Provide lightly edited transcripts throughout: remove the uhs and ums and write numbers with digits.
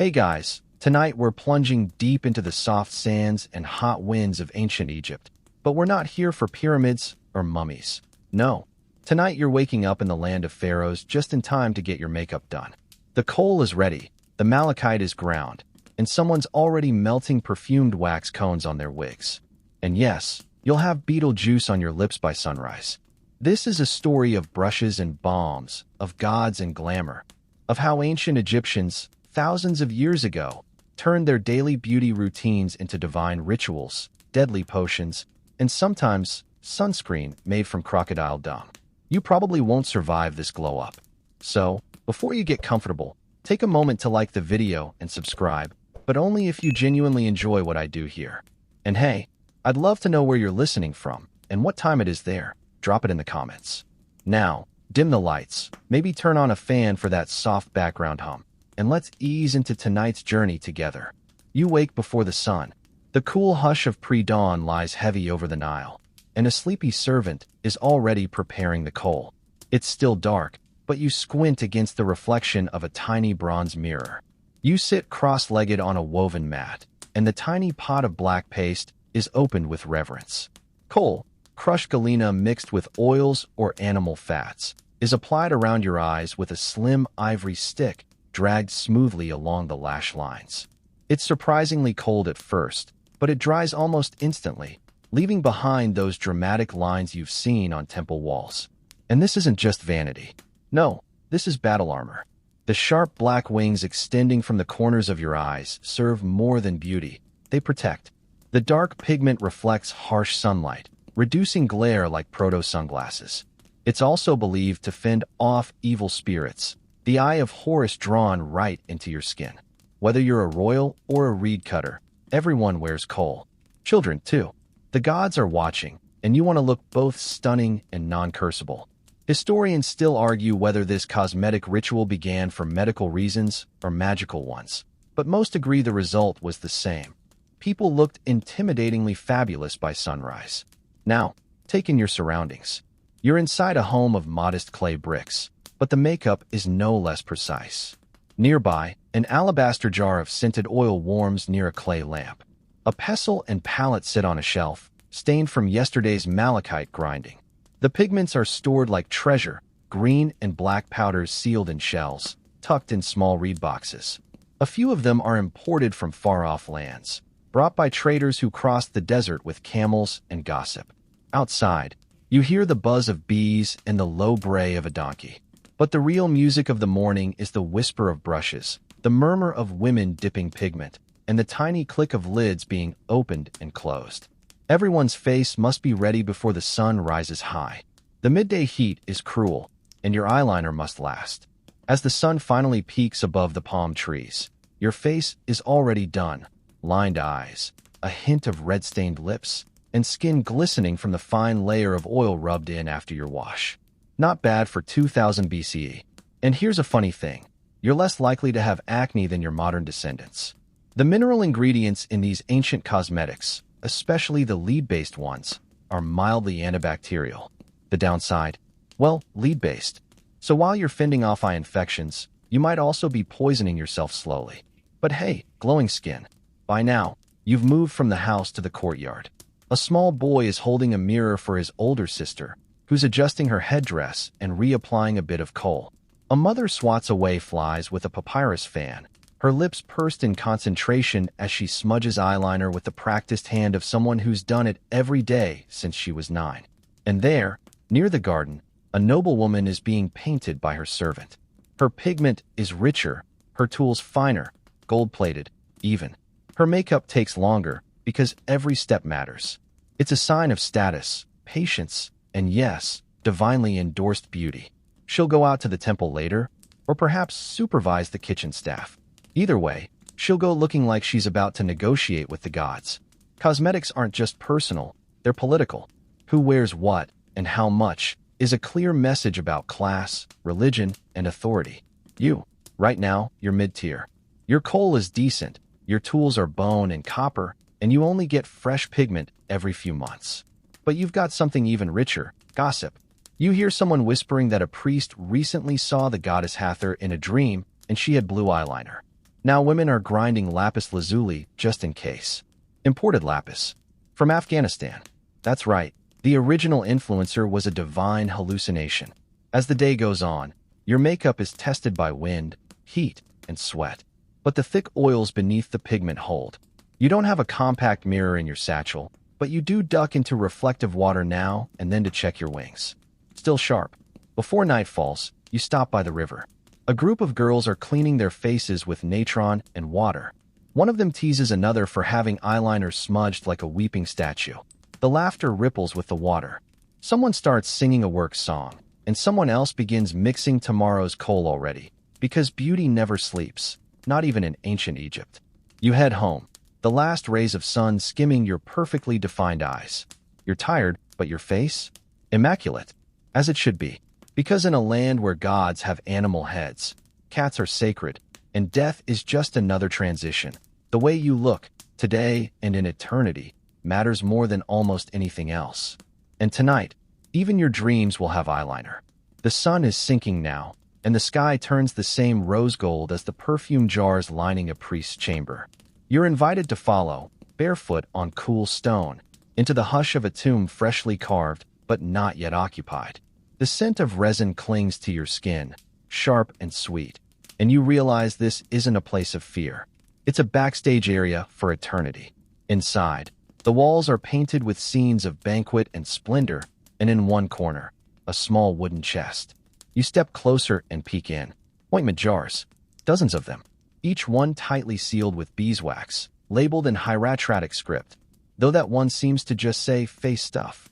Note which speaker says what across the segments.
Speaker 1: Hey guys, tonight we're plunging deep into the soft sands and hot winds of ancient Egypt. But we're not here for pyramids or mummies. No, tonight you're waking up in the land of pharaohs just in time to get your makeup done. The coal is ready, the malachite is ground, and someone's already melting perfumed wax cones on their wigs. And yes, you'll have beetle juice on your lips by sunrise. This is a story of brushes and balms, of gods and glamour, of how ancient Egyptians, thousands of years ago, turned their daily beauty routines into divine rituals, deadly potions, and sometimes sunscreen made from crocodile dung. You probably won't survive this glow-up. So, before you get comfortable, take a moment to like the video and subscribe, but only if you genuinely enjoy what I do here. And hey, I'd love to know where you're listening from and what time it is there. Drop it in the comments. Now, dim the lights, maybe turn on a fan for that soft background hum, and let's ease into tonight's journey together. You wake before the sun. The cool hush of pre-dawn lies heavy over the Nile, and a sleepy servant is already preparing the coal. It's still dark, but you squint against the reflection of a tiny bronze mirror. You sit cross-legged on a woven mat, and the tiny pot of black paste is opened with reverence. Kohl, crushed galena mixed with oils or animal fats, is applied around your eyes with a slim ivory stick dragged smoothly along the lash lines. It's surprisingly cold at first, but it dries almost instantly, leaving behind those dramatic lines you've seen on temple walls. And this isn't just vanity. No, this is battle armor. The sharp black wings extending from the corners of your eyes serve more than beauty. They protect. The dark pigment reflects harsh sunlight, reducing glare like proto-sunglasses. It's also believed to fend off evil spirits, the eye of Horus drawn right into your skin. Whether you're a royal or a reed cutter, everyone wears coal. Children, too. The gods are watching, and you want to look both stunning and non-curseable. Historians still argue whether this cosmetic ritual began for medical reasons or magical ones, but most agree the result was the same. People looked intimidatingly fabulous by sunrise. Now, take in your surroundings. You're inside a home of modest clay bricks, but the makeup is no less precise. Nearby, an alabaster jar of scented oil warms near a clay lamp. A pestle and palette sit on a shelf, stained from yesterday's malachite grinding. The pigments are stored like treasure, green and black powders sealed in shells, tucked in small reed boxes. A few of them are imported from far-off lands, brought by traders who crossed the desert with camels and gossip. Outside, you hear the buzz of bees and the low bray of a donkey. But the real music of the morning is the whisper of brushes, the murmur of women dipping pigment, and the tiny click of lids being opened and closed. Everyone's face must be ready before the sun rises high. The midday heat is cruel, and your eyeliner must last. As the sun finally peaks above the palm trees, your face is already done. Lined eyes, a hint of red-stained lips, and skin glistening from the fine layer of oil rubbed in after your wash. Not bad for 2000 BCE. And here's a funny thing. You're less likely to have acne than your modern descendants. The mineral ingredients in these ancient cosmetics, especially the lead-based ones, are mildly antibacterial. The downside? Well, lead-based. So while you're fending off eye infections, you might also be poisoning yourself slowly. But hey, glowing skin. By now, you've moved from the house to the courtyard. A small boy is holding a mirror for his older sister, who's adjusting her headdress and reapplying a bit of coal. A mother swats away flies with a papyrus fan, her lips pursed in concentration as she smudges eyeliner with the practiced hand of someone who's done it every day since she was 9. And there, near the garden, a noblewoman is being painted by her servant. Her pigment is richer, her tools finer, gold-plated, even. Her makeup takes longer because every step matters. It's a sign of status, patience, and yes, divinely endorsed beauty. She'll go out to the temple later, or perhaps supervise the kitchen staff. Either way, she'll go looking like she's about to negotiate with the gods. Cosmetics aren't just personal, they're political. Who wears what and how much is a clear message about class, religion, and authority. You, right now, you're mid-tier. Your coal is decent, your tools are bone and copper, and you only get fresh pigment every few months. But you've got something even richer, gossip. You hear someone whispering that a priest recently saw the goddess Hathor in a dream and she had blue eyeliner. Now women are grinding lapis lazuli just in case. Imported lapis. From Afghanistan. That's right, the original influencer was a divine hallucination. As the day goes on, your makeup is tested by wind, heat, and sweat. But the thick oils beneath the pigment hold. You don't have a compact mirror in your satchel, but you do duck into reflective water now and then to check your wings. Still sharp. Before night falls, you stop by the river. A group of girls are cleaning their faces with natron and water. One of them teases another for having eyeliner smudged like a weeping statue. The laughter ripples with the water. Someone starts singing a work song, and someone else begins mixing tomorrow's Kohl already, because beauty never sleeps, not even in ancient Egypt. You head home, the last rays of sun skimming your perfectly defined eyes. You're tired, but your face? Immaculate. As it should be. Because in a land where gods have animal heads, cats are sacred, and death is just another transition, the way you look, today and in eternity, matters more than almost anything else. And tonight, even your dreams will have eyeliner. The sun is sinking now, and the sky turns the same rose gold as the perfume jars lining a priest's chamber. You're invited to follow, barefoot on cool stone, into the hush of a tomb freshly carved but not yet occupied. The scent of resin clings to your skin, sharp and sweet, and you realize this isn't a place of fear. It's a backstage area for eternity. Inside, the walls are painted with scenes of banquet and splendor, and in one corner, a small wooden chest. You step closer and peek in. Ointment jars. Dozens of them. Each one tightly sealed with beeswax, labeled in hieratic script, though that one seems to just say face stuff.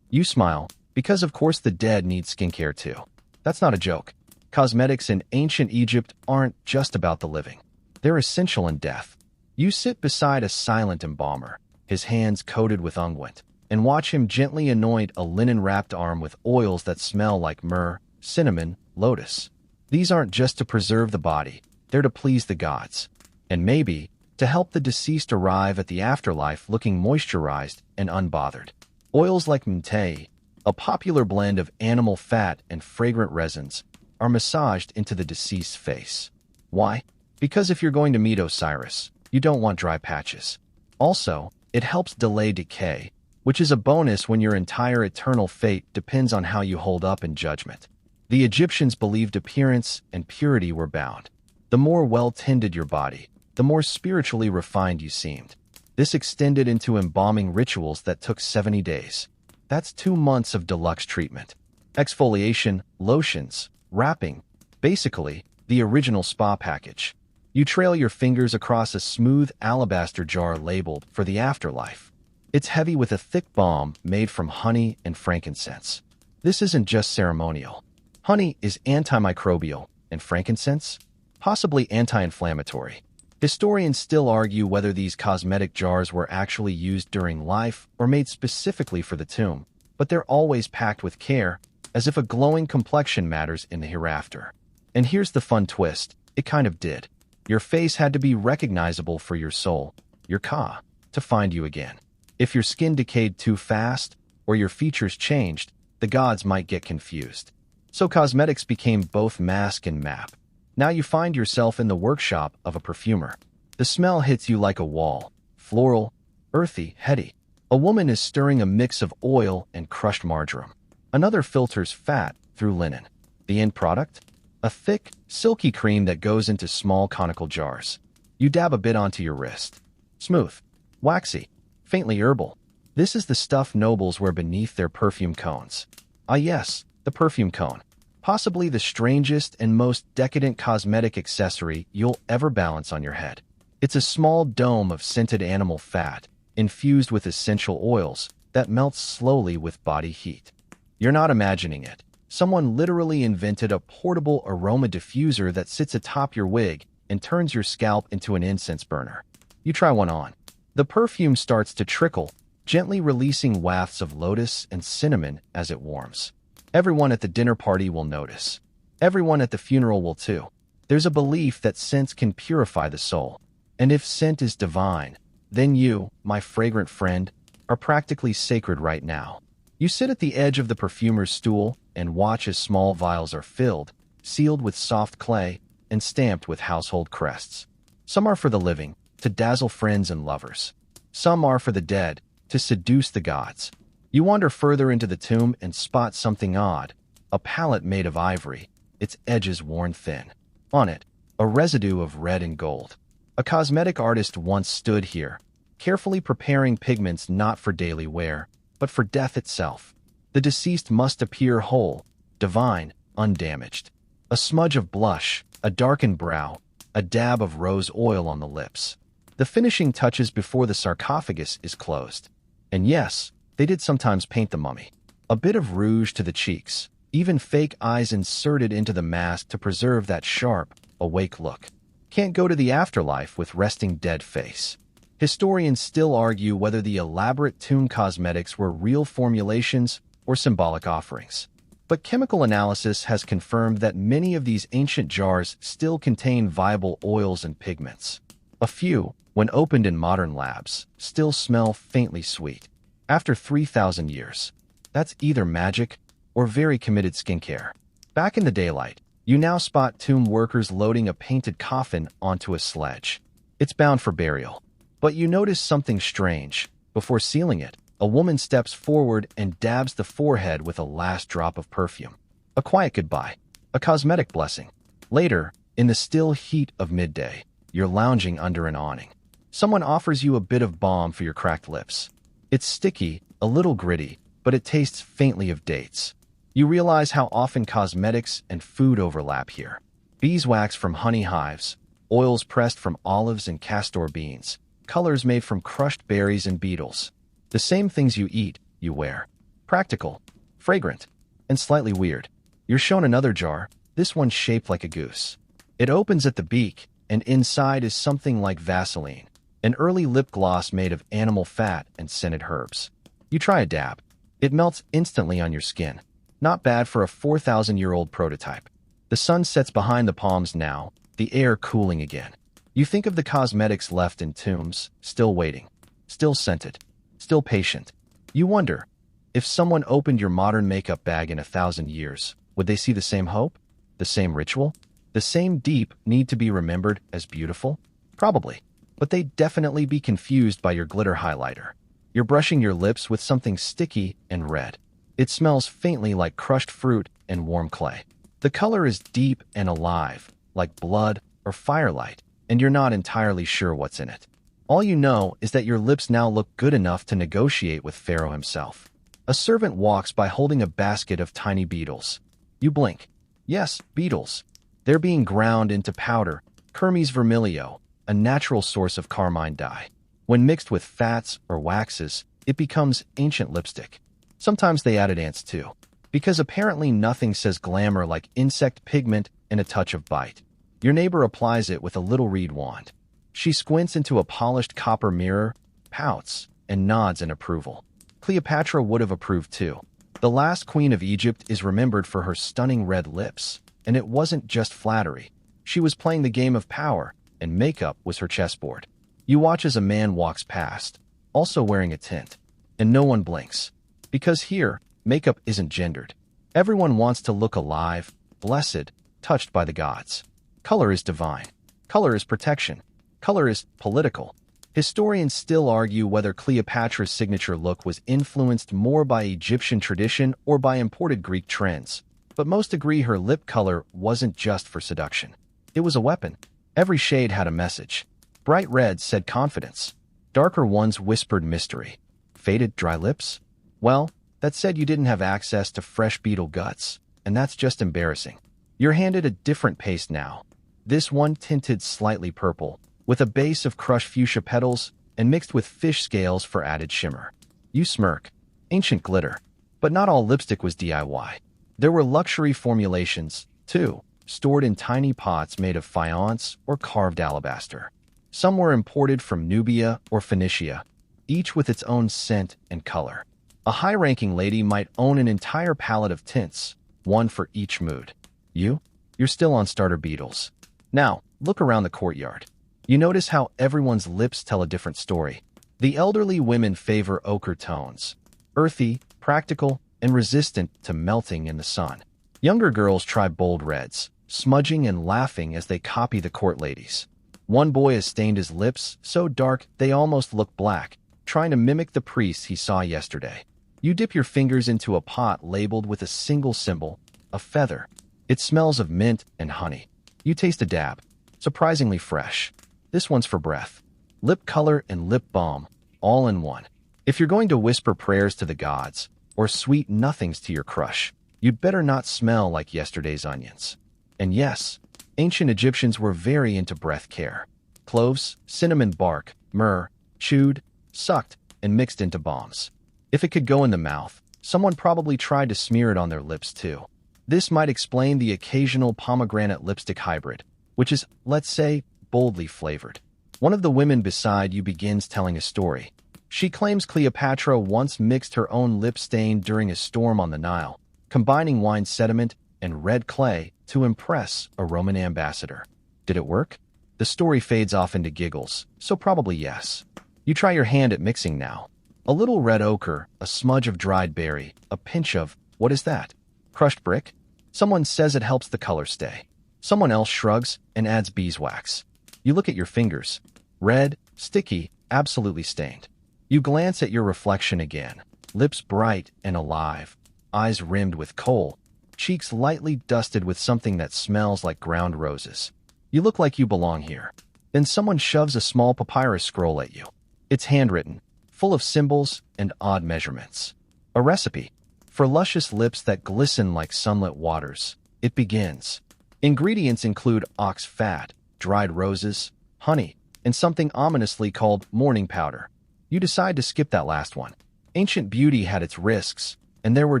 Speaker 1: You smile, because of course the dead need skincare too. That's not a joke. Cosmetics in ancient Egypt aren't just about the living. They're essential in death. You sit beside a silent embalmer, his hands coated with unguent, and watch him gently anoint a linen-wrapped arm with oils that smell like myrrh, cinnamon, lotus. These aren't just to preserve the body, they're to please the gods. And maybe, to help the deceased arrive at the afterlife looking moisturized and unbothered. Oils like mtei, a popular blend of animal fat and fragrant resins, are massaged into the deceased's face. Why? Because if you're going to meet Osiris, you don't want dry patches. Also, it helps delay decay, which is a bonus when your entire eternal fate depends on how you hold up in judgment. The Egyptians believed appearance and purity were bound. The more well-tended your body, the more spiritually refined you seemed. This extended into embalming rituals that took 70 days. That's 2 months of deluxe treatment. Exfoliation, lotions, wrapping. Basically, the original spa package. You trail your fingers across a smooth alabaster jar labeled for the afterlife. It's heavy with a thick balm made from honey and frankincense. This isn't just ceremonial. Honey is antimicrobial, and frankincense? Possibly anti-inflammatory. Historians still argue whether these cosmetic jars were actually used during life or made specifically for the tomb, but they're always packed with care, as if a glowing complexion matters in the hereafter. And here's the fun twist, it kind of did. Your face had to be recognizable for your soul, your ka, to find you again. If your skin decayed too fast, or your features changed, the gods might get confused. So cosmetics became both mask and map. Now you find yourself in the workshop of a perfumer. The smell hits you like a wall, floral, earthy, heady. A woman is stirring a mix of oil and crushed marjoram. Another filters fat through linen. The end product? A thick, silky cream that goes into small conical jars. You dab a bit onto your wrist. Smooth, waxy, faintly herbal. This is the stuff nobles wear beneath their perfume cones. Ah yes, the perfume cone. Possibly the strangest and most decadent cosmetic accessory you'll ever balance on your head. It's a small dome of scented animal fat, infused with essential oils, that melts slowly with body heat. You're not imagining it. Someone literally invented a portable aroma diffuser that sits atop your wig and turns your scalp into an incense burner. You try one on. The perfume starts to trickle, gently releasing wafts of lotus and cinnamon as it warms. Everyone at the dinner party will notice. Everyone at the funeral will too. There's a belief that scents can purify the soul. And if scent is divine, then you, my fragrant friend, are practically sacred right now. You sit at the edge of the perfumer's stool and watch as small vials are filled, sealed with soft clay, and stamped with household crests. Some are for the living, to dazzle friends and lovers. Some are for the dead, to seduce the gods. You wander further into the tomb and spot something odd. A palette made of ivory, its edges worn thin. On it, a residue of red and gold. A cosmetic artist once stood here, carefully preparing pigments not for daily wear, but for death itself. The deceased must appear whole, divine, undamaged. A smudge of blush, a darkened brow, a dab of rose oil on the lips. The finishing touches before the sarcophagus is closed. And yes, they did sometimes paint the mummy. A bit of rouge to the cheeks, even fake eyes inserted into the mask to preserve that sharp, awake look. Can't go to the afterlife with resting dead face. Historians still argue whether the elaborate tomb cosmetics were real formulations or symbolic offerings. But chemical analysis has confirmed that many of these ancient jars still contain viable oils and pigments. A few, when opened in modern labs, still smell faintly sweet. After 3,000 years, that's either magic or very committed skincare. Back in the daylight, you now spot tomb workers loading a painted coffin onto a sledge. It's bound for burial. But you notice something strange. Before sealing it, a woman steps forward and dabs the forehead with a last drop of perfume. A quiet goodbye. A cosmetic blessing. Later, in the still heat of midday, you're lounging under an awning. Someone offers you a bit of balm for your cracked lips. It's sticky, a little gritty, but it tastes faintly of dates. You realize how often cosmetics and food overlap here. Beeswax from honey hives, oils pressed from olives and castor beans, colors made from crushed berries and beetles. The same things you eat, you wear. Practical, fragrant, and slightly weird. You're shown another jar, this one shaped like a goose. It opens at the beak, and inside is something like Vaseline, an early lip gloss made of animal fat and scented herbs. You try a dab. It melts instantly on your skin. Not bad for a 4,000-year-old prototype. The sun sets behind the palms now, the air cooling again. You think of the cosmetics left in tombs, still waiting, still scented, still patient. You wonder, if someone opened your modern makeup bag in 1,000 years, would they see the same hope? The same ritual? The same deep need to be remembered as beautiful? Probably. But they'd definitely be confused by your glitter highlighter. You're brushing your lips with something sticky and red. It smells faintly like crushed fruit and warm clay. The color is deep and alive, like blood or firelight, and you're not entirely sure what's in it. All you know is that your lips now look good enough to negotiate with Pharaoh himself. A servant walks by holding a basket of tiny beetles. You blink. Yes, beetles. They're being ground into powder, Kermes vermilio, a natural source of carmine dye. When mixed with fats or waxes, it becomes ancient lipstick. Sometimes they added ants too, because apparently nothing says glamour like insect pigment and a touch of bite. Your neighbor applies it with a little reed wand. She squints into a polished copper mirror, pouts, and nods in approval. Cleopatra would have approved too. The last queen of Egypt is remembered for her stunning red lips, and it wasn't just flattery. She was playing the game of power, and makeup was her chessboard. You watch as a man walks past, also wearing a tint, and no one blinks. Because here, makeup isn't gendered. Everyone wants to look alive, blessed, touched by the gods. Color is divine. Color is protection. Color is political. Historians still argue whether Cleopatra's signature look was influenced more by Egyptian tradition or by imported Greek trends. But most agree her lip color wasn't just for seduction. It was a weapon. Every shade had a message. Bright reds said confidence. Darker ones whispered mystery. Faded dry lips? Well, that said you didn't have access to fresh beetle guts, and that's just embarrassing. You're handed a different paste now. This one tinted slightly purple, with a base of crushed fuchsia petals and mixed with fish scales for added shimmer. You smirk. Ancient glitter. But not all lipstick was DIY. There were luxury formulations, too, stored in tiny pots made of faience or carved alabaster. Some were imported from Nubia or Phoenicia, each with its own scent and color. A high-ranking lady might own an entire palette of tints, one for each mood. You're still on starter beetles. Now, look around the courtyard. You notice how everyone's lips tell a different story. The elderly women favor ochre tones, earthy, practical, and resistant to melting in the sun. Younger girls try bold reds, smudging and laughing as they copy the court ladies. One boy has stained his lips so dark they almost look black, trying to mimic the priest he saw yesterday. You dip your fingers into a pot labeled with a single symbol, a feather. It smells of mint and honey. You taste a dab. Surprisingly fresh. This one's for breath. Lip color and lip balm, all in one. If you're going to whisper prayers to the gods, or sweet nothings to your crush, you'd better not smell like yesterday's onions. And yes, ancient Egyptians were very into breath care. Cloves, cinnamon bark, myrrh, chewed, sucked, and mixed into balms. If it could go in the mouth, someone probably tried to smear it on their lips too. This might explain the occasional pomegranate lipstick hybrid, which is, let's say, boldly flavored. One of the women beside you begins telling a story. She claims Cleopatra once mixed her own lip stain during a storm on the Nile, combining wine sediment and red clay to impress a Roman ambassador. Did it work? The story fades off into giggles, so probably yes. You try your hand at mixing now. A little red ochre, a smudge of dried berry, a pinch of, what is that? Crushed brick? Someone says it helps the color stay. Someone else shrugs and adds beeswax. You look at your fingers. Red, sticky, absolutely stained. You glance at your reflection again. Lips bright and alive. Eyes rimmed with kohl. Cheeks lightly dusted with something that smells like ground roses. You look like you belong here. Then someone shoves a small papyrus scroll at you. It's handwritten, full of symbols and odd measurements. A recipe for luscious lips that glisten like sunlit waters. It begins. Ingredients include ox fat, dried roses, honey, and something ominously called morning powder. You decide to skip that last one. Ancient beauty had its risks, and there were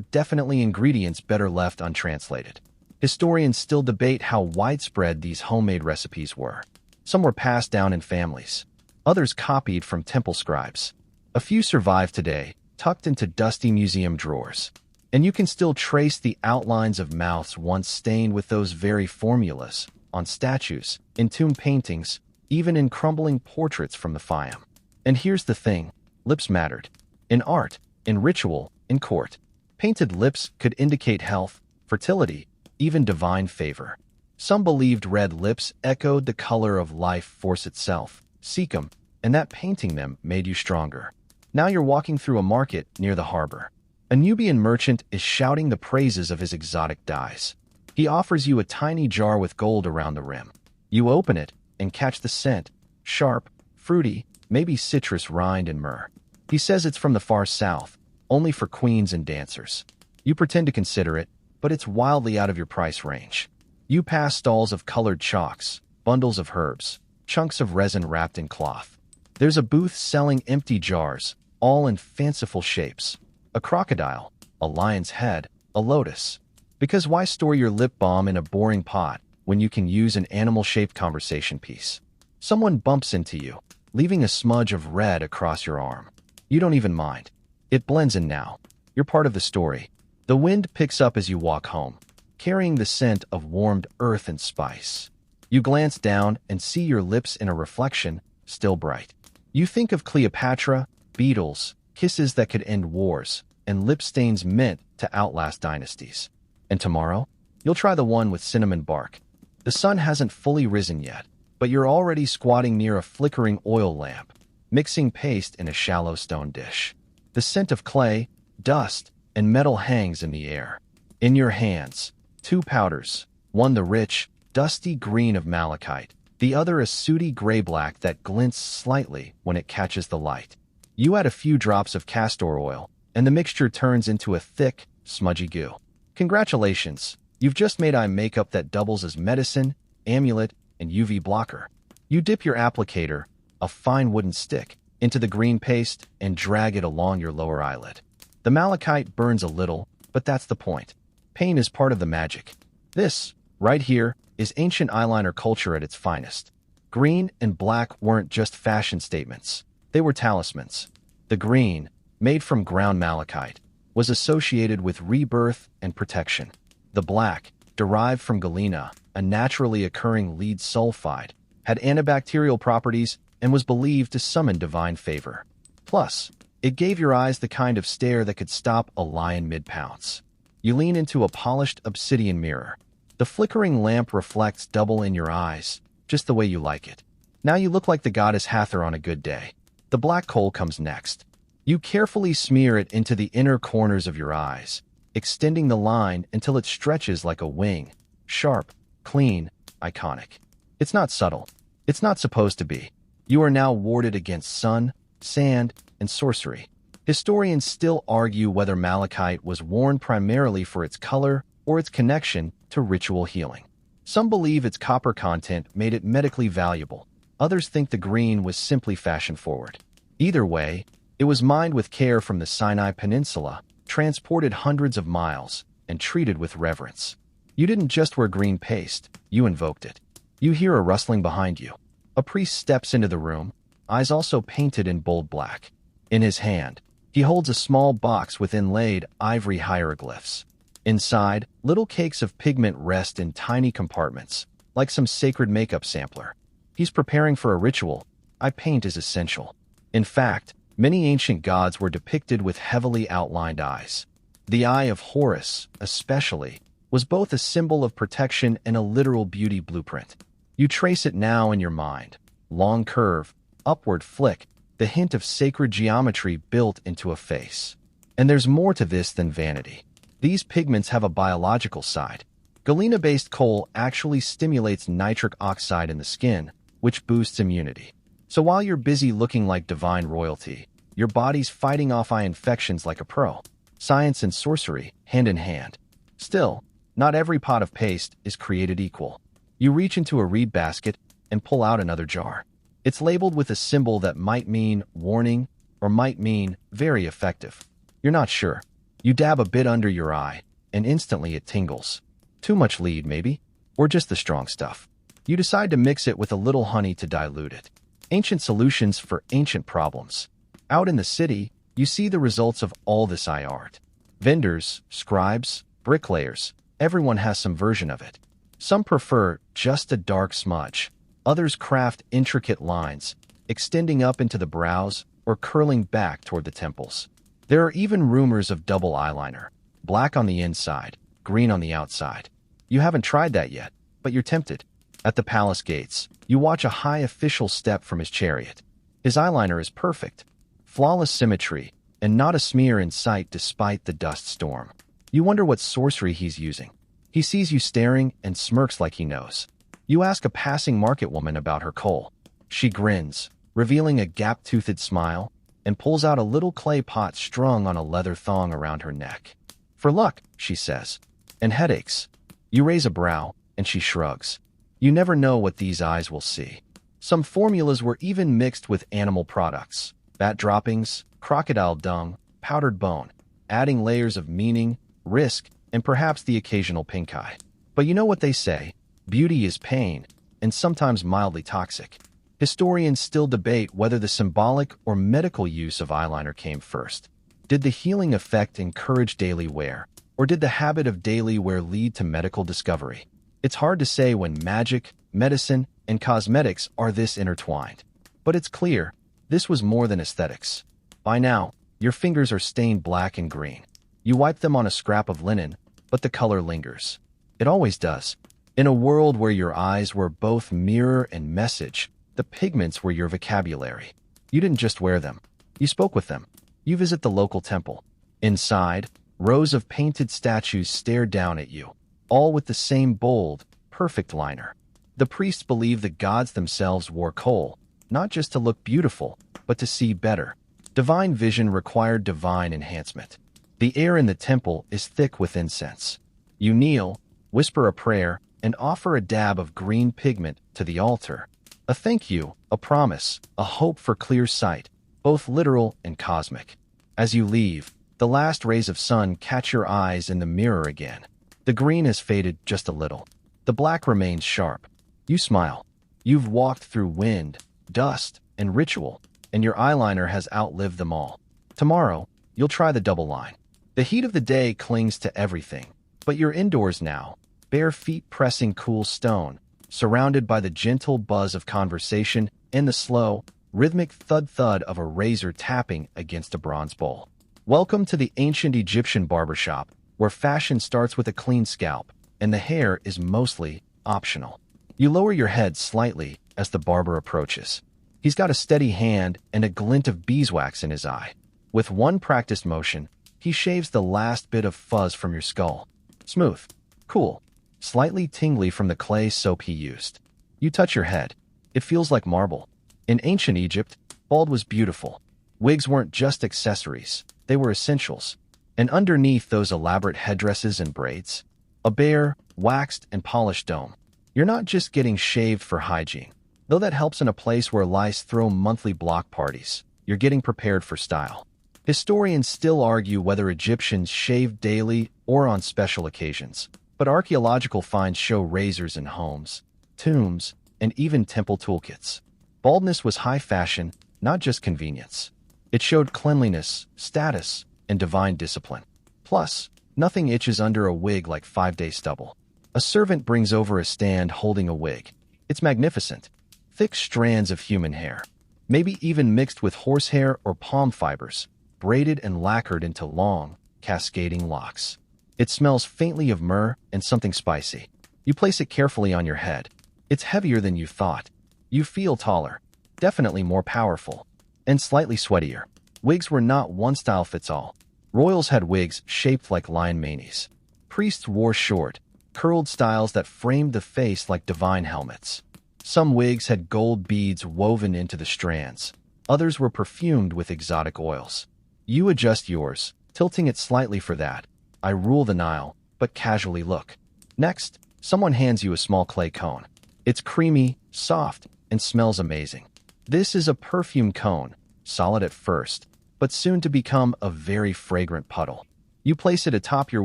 Speaker 1: definitely ingredients better left untranslated. Historians still debate how widespread these homemade recipes were. Some were passed down in families. Others copied from temple scribes. A few survive today, tucked into dusty museum drawers. And you can still trace the outlines of mouths once stained with those very formulas, on statues, in tomb paintings, even in crumbling portraits from the Fayum. And here's the thing, lips mattered. In art, in ritual, in court. Painted lips could indicate health, fertility, even divine favor. Some believed red lips echoed the color of life force itself, Seekum, and that painting them made you stronger. Now you're walking through a market near the harbor. A Nubian merchant is shouting the praises of his exotic dyes. He offers you a tiny jar with gold around the rim. You open it and catch the scent, sharp, fruity, maybe citrus rind and myrrh. He says it's from the far south, only for queens and dancers. You pretend to consider it, but it's wildly out of your price range. You pass stalls of colored chalks, bundles of herbs, chunks of resin wrapped in cloth. There's a booth selling empty jars, all in fanciful shapes. A crocodile, a lion's head, a lotus. Because why store your lip balm in a boring pot when you can use an animal-shaped conversation piece? Someone bumps into you, leaving a smudge of red across your arm. You don't even mind. It blends in now. You're part of the story. The wind picks up as you walk home, carrying the scent of warmed earth and spice. You glance down and see your lips in a reflection, still bright. You think of Cleopatra, beetles, kisses that could end wars, and lip stains meant to outlast dynasties. And tomorrow, you'll try the one with cinnamon bark. The sun hasn't fully risen yet, but you're already squatting near a flickering oil lamp, mixing paste in a shallow stone dish. The scent of clay, dust, and metal hangs in the air. In your hands, two powders, one the rich, dusty green of malachite, the other a sooty gray-black that glints slightly when it catches the light. You add a few drops of castor oil, and the mixture turns into a thick, smudgy goo. Congratulations, you've just made eye makeup that doubles as medicine, amulet, and UV blocker. You dip your applicator, a fine wooden stick, into the green paste and drag it along your lower eyelid. The malachite burns a little, but that's the point. Pain is part of the magic. This, right here, is ancient eyeliner culture at its finest. Green and black weren't just fashion statements. They were talismans. The green, made from ground malachite, was associated with rebirth and protection. The black, derived from galena, a naturally occurring lead sulfide, had antibacterial properties and was believed to summon divine favor. Plus, it gave your eyes the kind of stare that could stop a lion mid-pounce. You lean into a polished obsidian mirror. The flickering lamp reflects double in your eyes, just the way you like it. Now you look like the goddess Hathor on a good day. The black coal comes next. You carefully smear it into the inner corners of your eyes, extending the line until it stretches like a wing. Sharp, clean, iconic. It's not subtle. It's not supposed to be. You are now warded against sun, sand, and sorcery. Historians still argue whether malachite was worn primarily for its color or its connection to ritual healing. Some believe its copper content made it medically valuable. Others think the green was simply fashion-forward. Either way, it was mined with care from the Sinai Peninsula, transported hundreds of miles, and treated with reverence. You didn't just wear green paste, you invoked it. You hear a rustling behind you. A priest steps into the room, eyes also painted in bold black. In his hand, he holds a small box with inlaid ivory hieroglyphs. Inside, little cakes of pigment rest in tiny compartments, like some sacred makeup sampler. He's preparing for a ritual. Eye paint is essential. In fact, many ancient gods were depicted with heavily outlined eyes. The eye of Horus, especially, was both a symbol of protection and a literal beauty blueprint. You trace it now in your mind. Long curve, upward flick, the hint of sacred geometry built into a face. And there's more to this than vanity. These pigments have a biological side. Galena-based Kohl actually stimulates nitric oxide in the skin, which boosts immunity. So while you're busy looking like divine royalty, your body's fighting off eye infections like a pro. Science and sorcery, hand in hand. Still, not every pot of paste is created equal. You reach into a reed basket and pull out another jar. It's labeled with a symbol that might mean warning or might mean very effective. You're not sure. You dab a bit under your eye, and instantly it tingles. Too much lead, maybe? Or just the strong stuff. You decide to mix it with a little honey to dilute it. Ancient solutions for ancient problems. Out in the city, you see the results of all this eye art. Vendors, scribes, bricklayers, everyone has some version of it. Some prefer just a dark smudge. Others craft intricate lines, extending up into the brows or curling back toward the temples. There are even rumors of double eyeliner, black on the inside, green on the outside. You haven't tried that yet, but you're tempted. At the palace gates, you watch a high official step from his chariot. His eyeliner is perfect, flawless symmetry, and not a smear in sight despite the dust storm. You wonder what sorcery he's using. He sees you staring and smirks like he knows. You ask a passing market woman about her Kohl. She grins, revealing a gap-toothed smile, and pulls out a little clay pot strung on a leather thong around her neck. For luck, she says. And headaches. You raise a brow, and she shrugs. You never know what these eyes will see. Some formulas were even mixed with animal products. Bat droppings, crocodile dung, powdered bone, adding layers of meaning, risk, and perhaps the occasional pink eye. But you know what they say, beauty is pain, and sometimes mildly toxic. Historians still debate whether the symbolic or medical use of eyeliner came first. Did the healing effect encourage daily wear, or did the habit of daily wear lead to medical discovery? It's hard to say when magic, medicine, and cosmetics are this intertwined. But it's clear, this was more than aesthetics. By now, your fingers are stained black and green. You wipe them on a scrap of linen, but the color lingers. It always does. In a world where your eyes were both mirror and message, the pigments were your vocabulary. You didn't just wear them. You spoke with them. You visit the local temple. Inside, rows of painted statues stare down at you, all with the same bold, perfect liner. The priests believe the gods themselves wore Kohl, not just to look beautiful, but to see better. Divine vision required divine enhancement. The air in the temple is thick with incense. You kneel, whisper a prayer, and offer a dab of green pigment to the altar. A thank you, a promise, a hope for clear sight, both literal and cosmic. As you leave, the last rays of sun catch your eyes in the mirror again. The green has faded just a little. The black remains sharp. You smile. You've walked through wind, dust, and ritual, and your eyeliner has outlived them all. Tomorrow, you'll try the double line. The heat of the day clings to everything, but you're indoors now, bare feet pressing cool stone, surrounded by the gentle buzz of conversation and the slow, rhythmic thud-thud of a razor tapping against a bronze bowl. Welcome to the ancient Egyptian barbershop, where fashion starts with a clean scalp, and the hair is mostly optional. You lower your head slightly as the barber approaches. He's got a steady hand and a glint of beeswax in his eye. With one practiced motion, he shaves the last bit of fuzz from your skull. Smooth, cool, slightly tingly from the clay soap he used. You touch your head. It feels like marble. In ancient Egypt, bald was beautiful. Wigs weren't just accessories, they were essentials. And underneath those elaborate headdresses and braids, a bare, waxed, and polished dome. You're not just getting shaved for hygiene, though that helps in a place where lice throw monthly block parties. You're getting prepared for style. Historians still argue whether Egyptians shaved daily or on special occasions, but archaeological finds show razors in homes, tombs, and even temple toolkits. Baldness was high fashion, not just convenience. It showed cleanliness, status, and divine discipline. Plus, nothing itches under a wig like 5-day stubble. A servant brings over a stand holding a wig. It's magnificent. Thick strands of human hair, maybe even mixed with horsehair or palm fibers, braided and lacquered into long, cascading locks. It smells faintly of myrrh and something spicy. You place it carefully on your head. It's heavier than you thought. You feel taller, definitely more powerful, and slightly sweatier. Wigs were not one style fits all. Royals had wigs shaped like lion manes. Priests wore short, curled styles that framed the face like divine helmets. Some wigs had gold beads woven into the strands. Others were perfumed with exotic oils. You adjust yours, tilting it slightly for that. I rule the Nile, but casually look. Next, someone hands you a small clay cone. It's creamy, soft, and smells amazing. This is a perfume cone, solid at first, but soon to become a very fragrant puddle. You place it atop your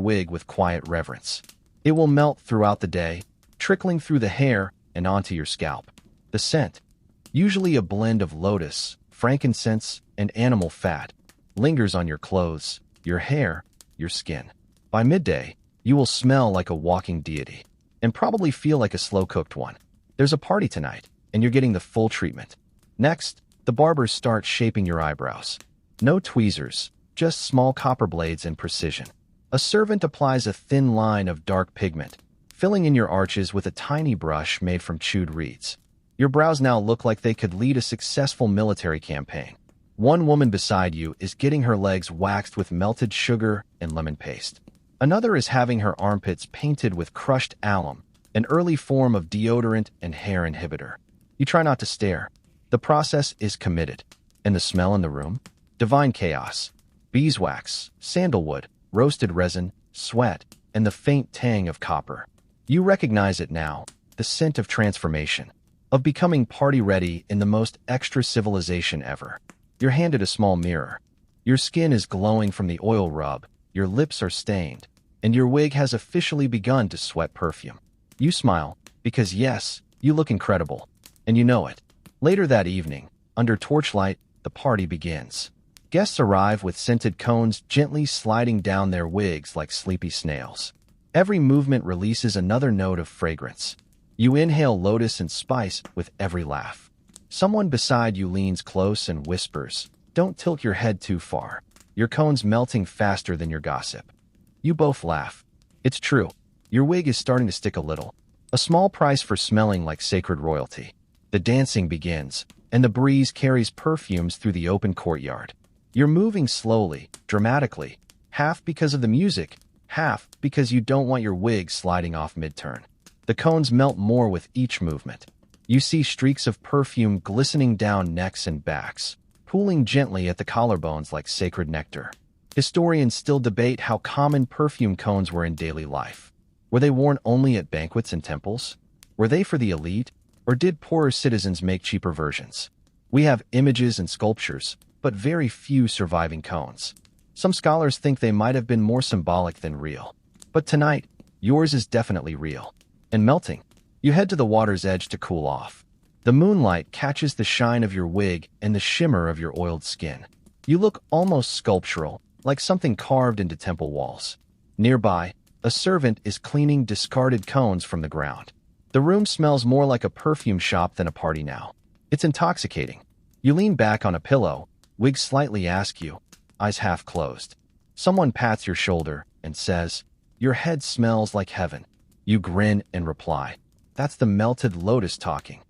Speaker 1: wig with quiet reverence. It will melt throughout the day, trickling through the hair and onto your scalp. The scent, usually a blend of lotus, frankincense, and animal fat, lingers on your clothes, your hair, your skin. By midday, you will smell like a walking deity, and probably feel like a slow-cooked one. There's a party tonight, and you're getting the full treatment. Next, the barbers start shaping your eyebrows. No tweezers, just small copper blades and precision. A servant applies a thin line of dark pigment, filling in your arches with a tiny brush made from chewed reeds. Your brows now look like they could lead a successful military campaign. One woman beside you is getting her legs waxed with melted sugar and lemon paste. Another is having her armpits painted with crushed alum, an early form of deodorant and hair inhibitor. You try not to stare. The process is committed. And the smell in the room? Divine chaos. Beeswax, sandalwood, roasted resin, sweat, and the faint tang of copper. You recognize it now, the scent of transformation, of becoming party-ready in the most extra civilization ever. You're handed a small mirror. Your skin is glowing from the oil rub, your lips are stained, and your wig has officially begun to sweat perfume. You smile, because yes, you look incredible, and you know it. Later that evening, under torchlight, the party begins. Guests arrive with scented cones gently sliding down their wigs like sleepy snails. Every movement releases another note of fragrance. You inhale lotus and spice with every laugh. Someone beside you leans close and whispers, "Don't tilt your head too far. Your cone's melting faster than your gossip." You both laugh. It's true. Your wig is starting to stick a little. A small price for smelling like sacred royalty. The dancing begins, and the breeze carries perfumes through the open courtyard. You're moving slowly, dramatically, half because of the music, half because you don't want your wig sliding off mid-turn. The cones melt more with each movement. You see streaks of perfume glistening down necks and backs, pooling gently at the collarbones like sacred nectar. Historians still debate how common perfume cones were in daily life. Were they worn only at banquets and temples? Were they for the elite? Or did poorer citizens make cheaper versions? We have images and sculptures, but very few surviving cones. Some scholars think they might have been more symbolic than real. But tonight, yours is definitely real. And melting. You head to the water's edge to cool off. The moonlight catches the shine of your wig and the shimmer of your oiled skin. You look almost sculptural, like something carved into temple walls. Nearby, a servant is cleaning discarded cones from the ground. The room smells more like a perfume shop than a party now. It's intoxicating. You lean back on a pillow, wig slightly askew, eyes half closed. Someone pats your shoulder and says, "Your head smells like heaven." You grin and reply, "That's the melted lotus talking."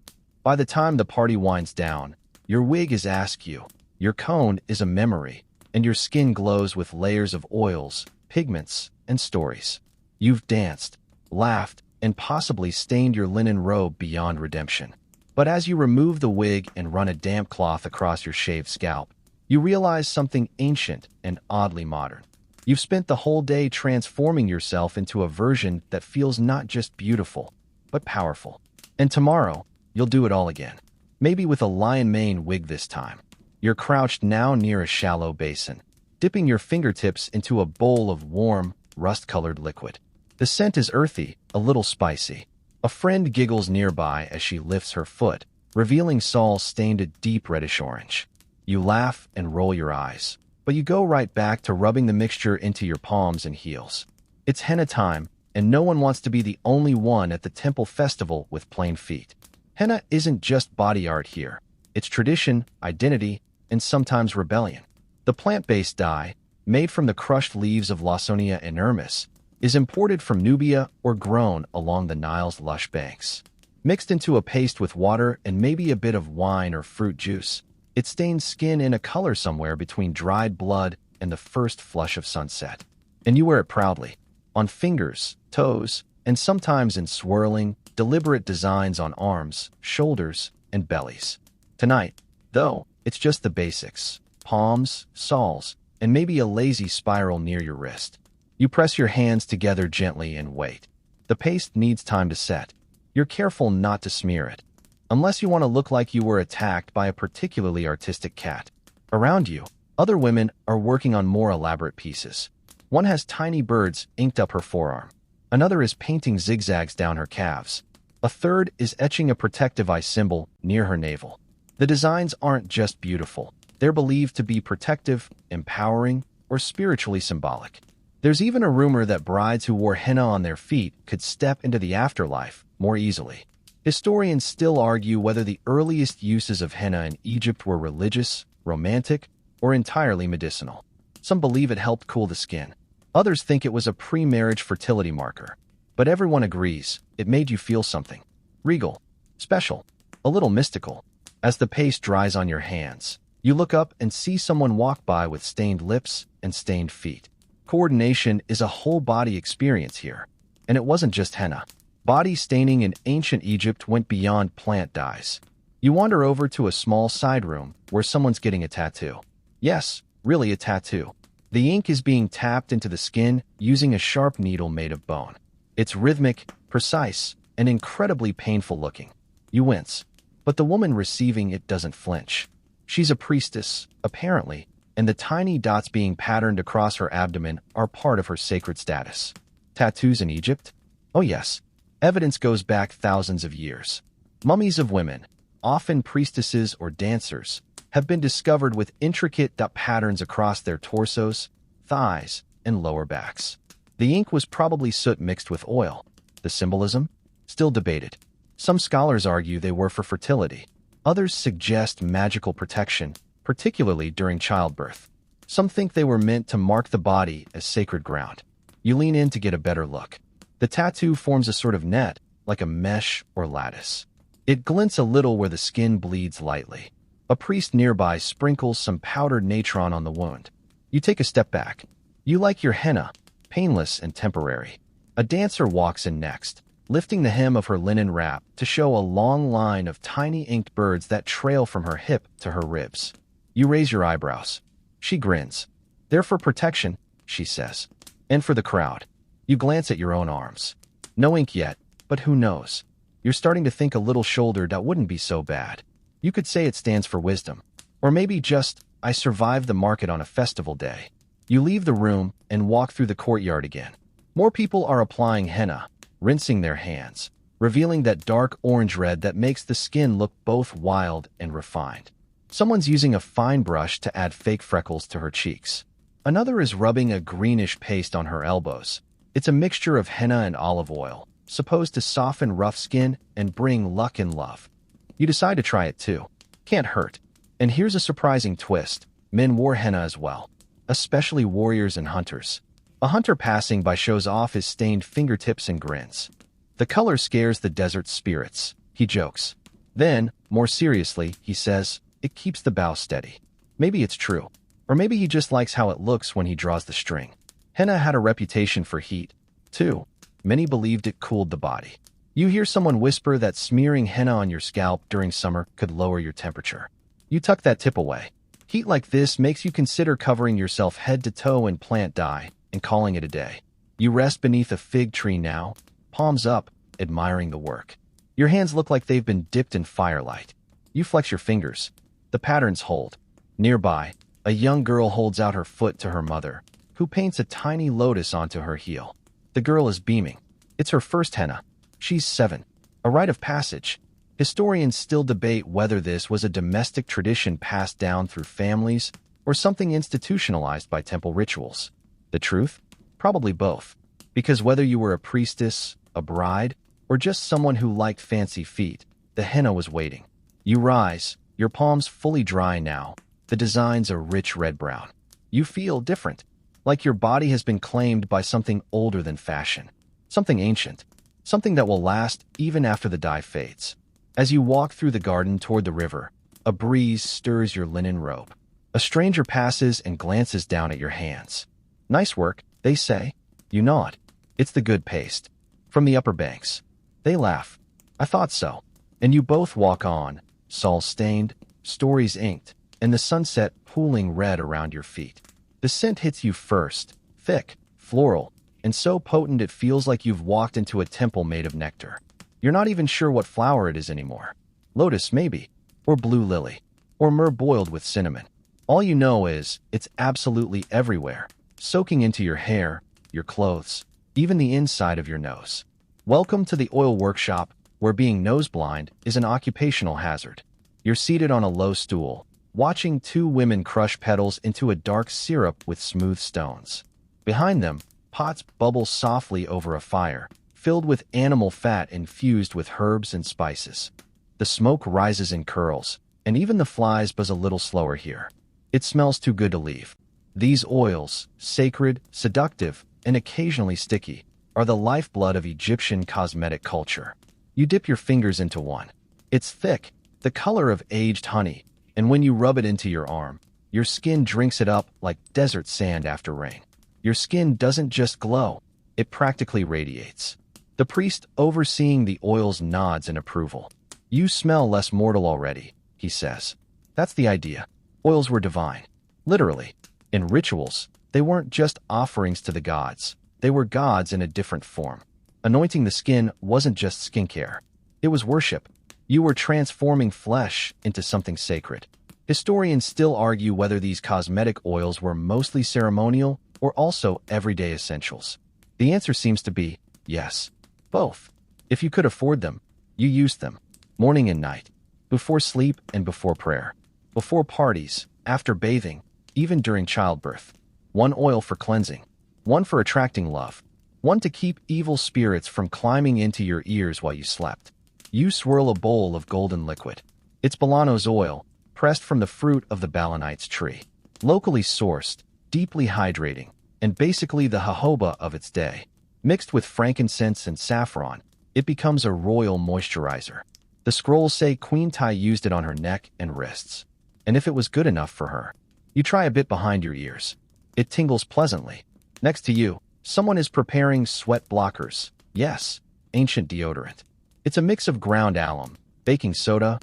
Speaker 1: By the time the party winds down, your wig is askew, your cone is a memory, and your skin glows with layers of oils, pigments, and stories. You've danced, laughed, and possibly stained your linen robe beyond redemption. But as you remove the wig and run a damp cloth across your shaved scalp, you realize something ancient and oddly modern. You've spent the whole day transforming yourself into a version that feels not just beautiful, but powerful. And tomorrow, you'll do it all again. Maybe with a lion mane wig this time. You're crouched now near a shallow basin, dipping your fingertips into a bowl of warm, rust-colored liquid. The scent is earthy, a little spicy. A friend giggles nearby as she lifts her foot, revealing Saul stained a deep reddish orange. You laugh and roll your eyes, but you go right back to rubbing the mixture into your palms and heels. It's henna time, and no one wants to be the only one at the temple festival with plain feet. Henna isn't just body art here. It's tradition, identity, and sometimes rebellion. The plant-based dye, made from the crushed leaves of Lawsonia inermis, is imported from Nubia or grown along the Nile's lush banks. Mixed into a paste with water and maybe a bit of wine or fruit juice, it stains skin in a color somewhere between dried blood and the first flush of sunset. And you wear it proudly, on fingers, toes, and sometimes in swirling, deliberate designs on arms, shoulders, and bellies. Tonight, though, it's just the basics: palms, soles, and maybe a lazy spiral near your wrist. You press your hands together gently and wait. The paste needs time to set. You're careful not to smear it, unless you want to look like you were attacked by a particularly artistic cat. Around you, other women are working on more elaborate pieces. One has tiny birds inked up her forearm. Another is painting zigzags down her calves. A third is etching a protective eye symbol near her navel. The designs aren't just beautiful. They're believed to be protective, empowering, or spiritually symbolic. There's even a rumor that brides who wore henna on their feet could step into the afterlife more easily. Historians still argue whether the earliest uses of henna in Egypt were religious, romantic, or entirely medicinal. Some believe it helped cool the skin. Others think it was a pre-marriage fertility marker. But everyone agrees it made you feel something. Regal, special, a little mystical. As the paste dries on your hands, you look up and see someone walk by with stained lips and stained feet. Coordination is a whole-body experience here. And it wasn't just henna. Body staining in ancient Egypt went beyond plant dyes. You wander over to a small side room where someone's getting a tattoo. Yes, really a tattoo. The ink is being tapped into the skin using a sharp needle made of bone. It's rhythmic, precise, and incredibly painful looking. You wince, but the woman receiving it doesn't flinch. She's a priestess, apparently, and the tiny dots being patterned across her abdomen are part of her sacred status. Tattoos in Egypt? Oh yes. Evidence goes back thousands of years. Mummies of women, often priestesses or dancers, have been discovered with intricate dot patterns across their torsos, thighs, and lower backs. The ink was probably soot mixed with oil. The symbolism? Still debated. Some scholars argue they were for fertility. Others suggest magical protection, particularly during childbirth. Some think they were meant to mark the body as sacred ground. You lean in to get a better look. The tattoo forms a sort of net, like a mesh or lattice. It glints a little where the skin bleeds lightly. A priest nearby sprinkles some powdered natron on the wound. You take a step back. You like your henna, painless and temporary. A dancer walks in next, lifting the hem of her linen wrap to show a long line of tiny inked birds that trail from her hip to her ribs. You raise your eyebrows. She grins. They're for protection, she says. And for the crowd. You glance at your own arms. No ink yet, but who knows? You're starting to think a little shoulder that wouldn't be so bad. You could say it stands for wisdom. Or maybe just, I survived the market on a festival day. You leave the room and walk through the courtyard again. More people are applying henna, rinsing their hands, revealing that dark orange red that makes the skin look both wild and refined. Someone's using a fine brush to add fake freckles to her cheeks. Another is rubbing a greenish paste on her elbows. It's a mixture of henna and olive oil, supposed to soften rough skin and bring luck and love. You decide to try it too. Can't hurt. And here's a surprising twist. Men wore henna as well, especially warriors and hunters. A hunter passing by shows off his stained fingertips and grins. The color scares the desert spirits, he jokes. Then, more seriously, he says, it keeps the bow steady. Maybe it's true. Or maybe he just likes how it looks when he draws the string. Henna had a reputation for heat, too. Many believed it cooled the body. You hear someone whisper that smearing henna on your scalp during summer could lower your temperature. You tuck that tip away. Heat like this makes you consider covering yourself head to toe in plant dye and calling it a day. You rest beneath a fig tree now, palms up, admiring the work. Your hands look like they've been dipped in firelight. You flex your fingers. The patterns hold. Nearby, a young girl holds out her foot to her mother, who paints a tiny lotus onto her heel. The girl is beaming. It's her first henna. She's 7. A rite of passage. Historians still debate whether this was a domestic tradition passed down through families or something institutionalized by temple rituals. The truth? Probably both. Because whether you were a priestess, a bride, or just someone who liked fancy feet, the henna was waiting. You rise, your palms fully dry now, the design's a rich red-brown. You feel different, like your body has been claimed by something older than fashion, something ancient, something that will last even after the dye fades. As you walk through the garden toward the river, a breeze stirs your linen robe. A stranger passes and glances down at your hands. Nice work, they say. You nod. It's the good paste. From the upper banks. They laugh. I thought so. And you both walk on, Saul stained, stories inked, and the sunset pooling red around your feet. The scent hits you first, thick, floral, and so potent it feels like you've walked into a temple made of nectar. You're not even sure what flower it is anymore. Lotus, maybe, or blue lily, or myrrh boiled with cinnamon. All you know is it's absolutely everywhere, soaking into your hair, your clothes, even the inside of your nose. Welcome to the oil workshop, where being nose-blind is an occupational hazard. You're seated on a low stool, watching 2 women crush petals into a dark syrup with smooth stones. Behind them, pots bubble softly over a fire, filled with animal fat infused with herbs and spices. The smoke rises in curls, and even the flies buzz a little slower here. It smells too good to leave. These oils, sacred, seductive, and occasionally sticky, are the lifeblood of Egyptian cosmetic culture. You dip your fingers into one. It's thick, the color of aged honey, and when you rub it into your arm, your skin drinks it up like desert sand after rain. Your skin doesn't just glow, it practically radiates. The priest overseeing the oils nods in approval. You smell less mortal already, he says. That's the idea. Oils were divine. Literally. In rituals, they weren't just offerings to the gods. They were gods in a different form. Anointing the skin wasn't just skincare. It was worship. You were transforming flesh into something sacred. Historians still argue whether these cosmetic oils were mostly ceremonial or also everyday essentials. The answer seems to be yes. Both. If you could afford them, you used them. Morning and night. Before sleep and before prayer. Before parties, after bathing, even during childbirth. One oil for cleansing. One for attracting love. One to keep evil spirits from climbing into your ears while you slept. You swirl a bowl of golden liquid. It's Bolano's oil, pressed from the fruit of the balanite's tree. Locally sourced, deeply hydrating, and basically the jojoba of its day. Mixed with frankincense and saffron, it becomes a royal moisturizer. The scrolls say Queen Tai used it on her neck and wrists. And if it was good enough for her, you try a bit behind your ears. It tingles pleasantly. Next to you, someone is preparing sweat blockers. Yes, ancient deodorant. It's a mix of ground alum, baking soda,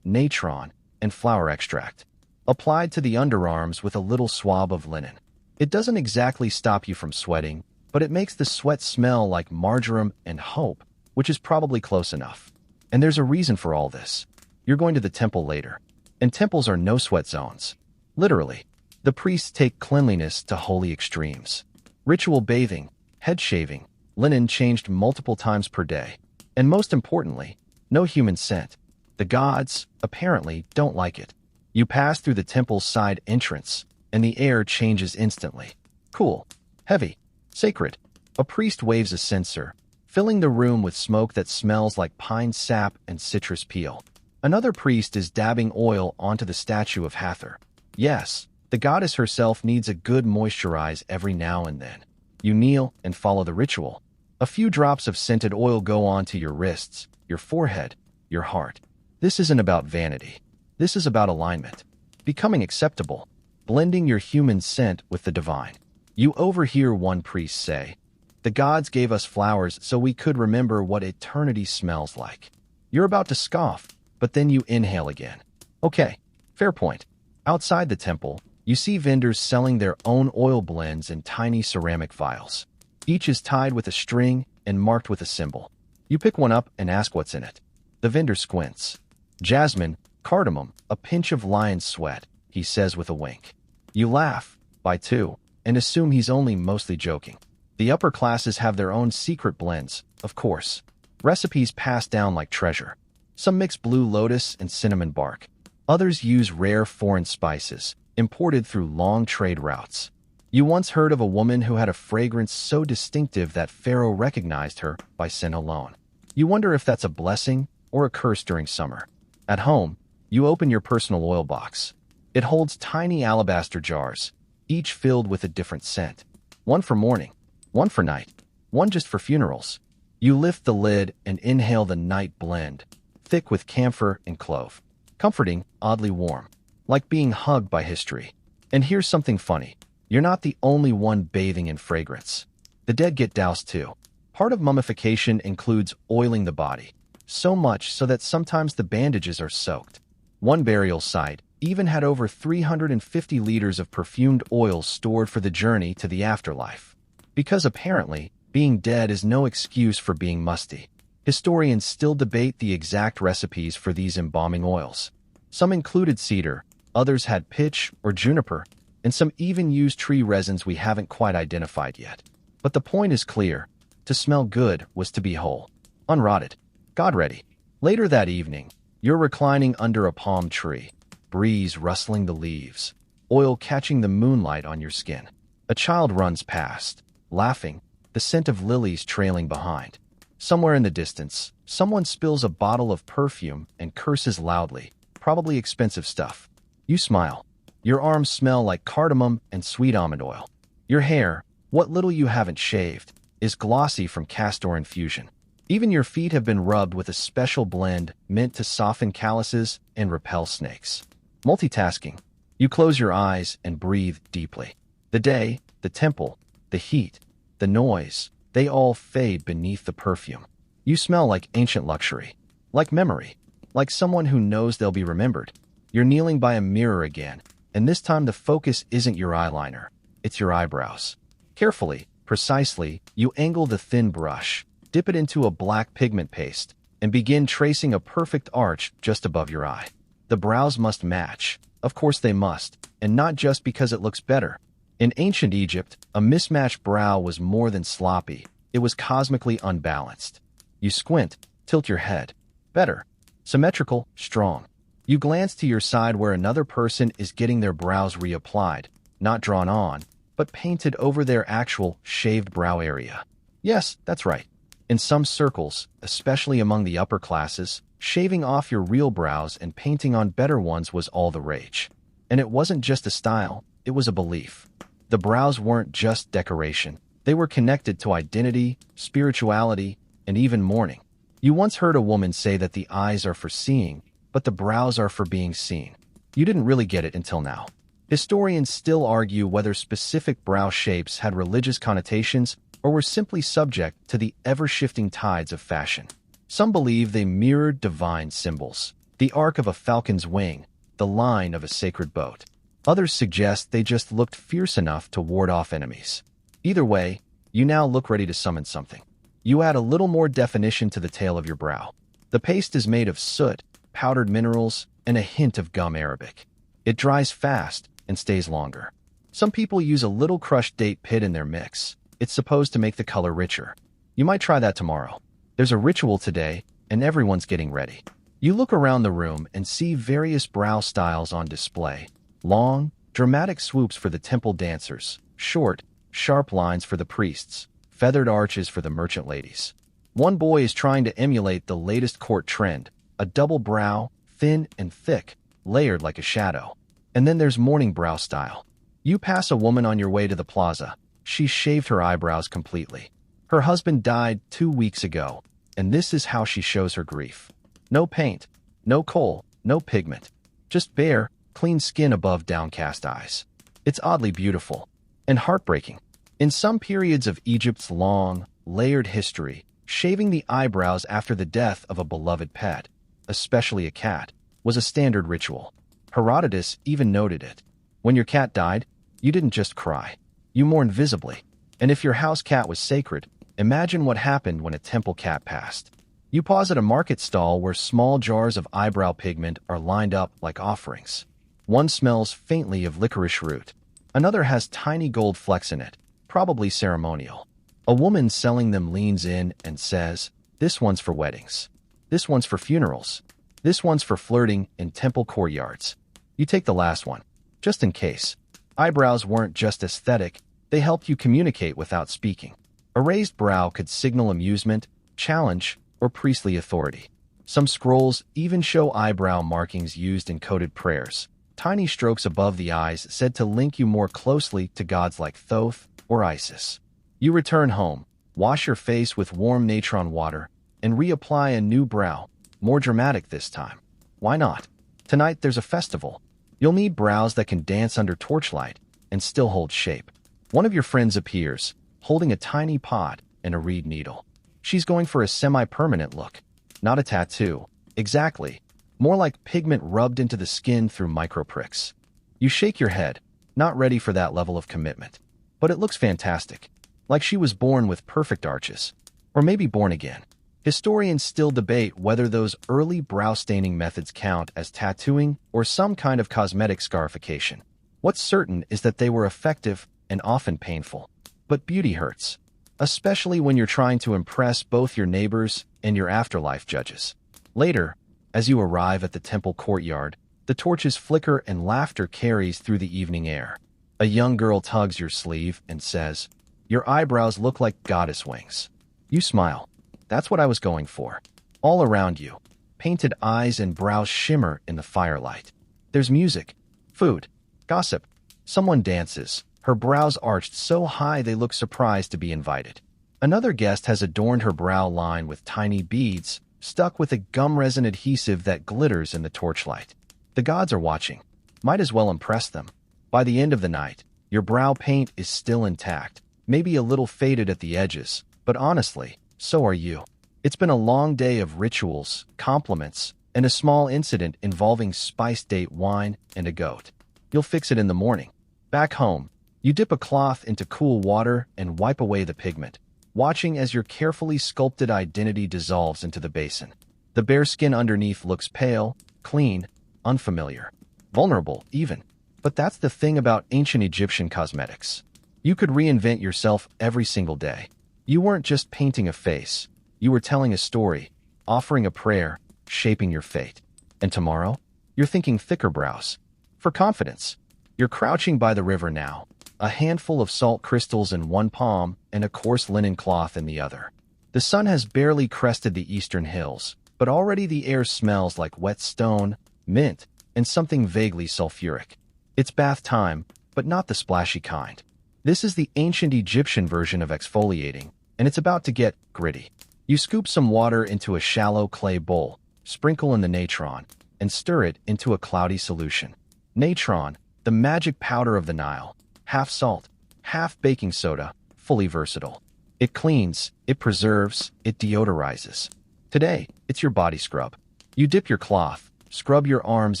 Speaker 1: natron, and flower extract. Applied to the underarms with a little swab of linen. It doesn't exactly stop you from sweating, but it makes the sweat smell like marjoram and hope, which is probably close enough. And there's a reason for all this. You're going to the temple later. And temples are no-sweat zones. Literally. The priests take cleanliness to holy extremes. Ritual bathing, head shaving, linen changed multiple times per day. And most importantly, no human scent. The gods, apparently, don't like it. You pass through the temple's side entrance, and the air changes instantly. Cool. Heavy. Sacred. A priest waves a censer, filling the room with smoke that smells like pine sap and citrus peel. Another priest is dabbing oil onto the statue of Hathor. Yes, the goddess herself needs a good moisturize every now and then. You kneel and follow the ritual. A few drops of scented oil go onto your wrists, your forehead, your heart. This isn't about vanity. This is about alignment. Becoming acceptable. Blending your human scent with the divine. You overhear one priest say, "The gods gave us flowers so we could remember what eternity smells like." You're about to scoff, but then you inhale again. Okay, fair point. Outside the temple, you see vendors selling their own oil blends in tiny ceramic vials. Each is tied with a string and marked with a symbol. You pick one up and ask what's in it. The vendor squints. "Jasmine, cardamom, a pinch of lion's sweat," he says with a wink. You laugh, buy two, and assume he's only mostly joking. The upper classes have their own secret blends, of course. Recipes passed down like treasure. Some mix blue lotus and cinnamon bark. Others use rare foreign spices, imported through long trade routes. You once heard of a woman who had a fragrance so distinctive that Pharaoh recognized her by scent alone. You wonder if that's a blessing or a curse during summer. At home, you open your personal oil box. It holds tiny alabaster jars, each filled with a different scent. One for morning, one for night, one just for funerals. You lift the lid and inhale the night blend, thick with camphor and clove. Comforting, oddly warm, like being hugged by history. And here's something funny. You're not the only one bathing in fragrance. The dead get doused too. Part of mummification includes oiling the body, so much so that sometimes the bandages are soaked. One burial site even had over 350 liters of perfumed oil stored for the journey to the afterlife. Because apparently, being dead is no excuse for being musty. Historians still debate the exact recipes for these embalming oils. Some included cedar, others had pitch or juniper, and some even used tree resins we haven't quite identified yet. But the point is clear. To smell good was to be whole, unrotted, God-ready. Later that evening, you're reclining under a palm tree, breeze rustling the leaves, oil catching the moonlight on your skin. A child runs past, laughing, the scent of lilies trailing behind. Somewhere in the distance, someone spills a bottle of perfume and curses loudly, probably expensive stuff. You smile. Your arms smell like cardamom and sweet almond oil. Your hair, what little you haven't shaved, is glossy from castor infusion. Even your feet have been rubbed with a special blend meant to soften calluses and repel snakes. Multitasking. You close your eyes and breathe deeply. The day, the temple, the heat, the noise, they all fade beneath the perfume. You smell like ancient luxury, like memory, like someone who knows they'll be remembered. You're kneeling by a mirror again, and this time the focus isn't your eyeliner, it's your eyebrows. Carefully, precisely, you angle the thin brush, dip it into a black pigment paste, and begin tracing a perfect arch just above your eye. The brows must match. Of course they must, and not just because it looks better. In ancient Egypt, a mismatched brow was more than sloppy. It was cosmically unbalanced. You squint, tilt your head. Better. Symmetrical, strong. You glance to your side where another person is getting their brows reapplied, not drawn on, but painted over their actual shaved brow area. Yes, that's right. In some circles, especially among the upper classes, shaving off your real brows and painting on better ones was all the rage. And it wasn't just a style, it was a belief. The brows weren't just decoration. They were connected to identity, spirituality, and even mourning. You once heard a woman say that the eyes are for seeing, but the brows are for being seen. You didn't really get it until now. Historians still argue whether specific brow shapes had religious connotations or were simply subject to the ever-shifting tides of fashion. Some believe they mirrored divine symbols, the arc of a falcon's wing, the line of a sacred boat. Others suggest they just looked fierce enough to ward off enemies. Either way, you now look ready to summon something. You add a little more definition to the tail of your brow. The paste is made of soot, powdered minerals, and a hint of gum arabic. It dries fast and stays longer. Some people use a little crushed date pit in their mix. It's supposed to make the color richer. You might try that tomorrow. There's a ritual today, and everyone's getting ready. You look around the room and see various brow styles on display. Long, dramatic swoops for the temple dancers, short, sharp lines for the priests, feathered arches for the merchant ladies. One boy is trying to emulate the latest court trend, a double brow, thin and thick, layered like a shadow. And then there's morning brow style. You pass a woman on your way to the plaza. She's shaved her eyebrows completely. Her husband died 2 weeks ago, and this is how she shows her grief. No paint, No kohl, no pigment. Just bare, clean skin above downcast eyes. It's oddly beautiful. And heartbreaking. In some periods of Egypt's long, layered history, shaving the eyebrows after the death of a beloved pet, especially a cat, was a standard ritual. Herodotus even noted it. When your cat died, you didn't just cry. You mourned visibly. And if your house cat was sacred, imagine what happened when a temple cat passed. You pause at a market stall where small jars of eyebrow pigment are lined up like offerings. One smells faintly of licorice root. Another has tiny gold flecks in it, probably ceremonial. A woman selling them leans in and says, "This one's for weddings. This one's for funerals. This one's for flirting in temple courtyards." You take the last one, just in case. Eyebrows weren't just aesthetic, they helped you communicate without speaking. A raised brow could signal amusement, challenge, or priestly authority. Some scrolls even show eyebrow markings used in coded prayers. Tiny strokes above the eyes said to link you more closely to gods like Thoth or Isis. You return home, wash your face with warm natron water, and reapply a new brow, more dramatic this time. Why not? Tonight there's a festival. You'll need brows that can dance under torchlight and still hold shape. One of your friends appears, holding a tiny pot and a reed needle. She's going for a semi-permanent look, not a tattoo. Exactly. More like pigment rubbed into the skin through micropricks. You shake your head, not ready for that level of commitment. But it looks fantastic, like she was born with perfect arches. Or maybe born again. Historians still debate whether those early brow staining methods count as tattooing or some kind of cosmetic scarification. What's certain is that they were effective and often painful. But beauty hurts, especially when you're trying to impress both your neighbors and your afterlife judges. Later, as you arrive at the temple courtyard, the torches flicker and laughter carries through the evening air. A young girl tugs your sleeve and says, "Your eyebrows look like goddess wings." You smile. That's what I was going for. All around you, painted eyes and brows shimmer in the firelight. There's music, food, gossip. Someone dances, her brows arched so high they look surprised to be invited. Another guest has adorned her brow line with tiny beads, stuck with a gum resin adhesive that glitters in the torchlight. The gods are watching. Might as well impress them. By the end of the night, your brow paint is still intact, maybe a little faded at the edges, but honestly, so are you. It's been a long day of rituals, compliments, and a small incident involving spice date wine and a goat. You'll fix it in the morning. Back home, you dip a cloth into cool water and wipe away the pigment, watching as your carefully sculpted identity dissolves into the basin. The bare skin underneath looks pale, clean, unfamiliar, vulnerable even. But that's the thing about ancient Egyptian cosmetics. You could reinvent yourself every single day. You weren't just painting a face. You were telling a story, offering a prayer, shaping your fate. And tomorrow, you're thinking thicker brows. For confidence, you're crouching by the river now, a handful of salt crystals in one palm and a coarse linen cloth in the other. The sun has barely crested the eastern hills, but already the air smells like wet stone, mint, and something vaguely sulfuric. It's bath time, but not the splashy kind. This is the ancient Egyptian version of exfoliating, and it's about to get gritty. You scoop some water into a shallow clay bowl, sprinkle in the natron, and stir it into a cloudy solution. Natron, the magic powder of the Nile, half salt, half baking soda, fully versatile. It cleans, it preserves, it deodorizes. Today, it's your body scrub. You dip your cloth, scrub your arms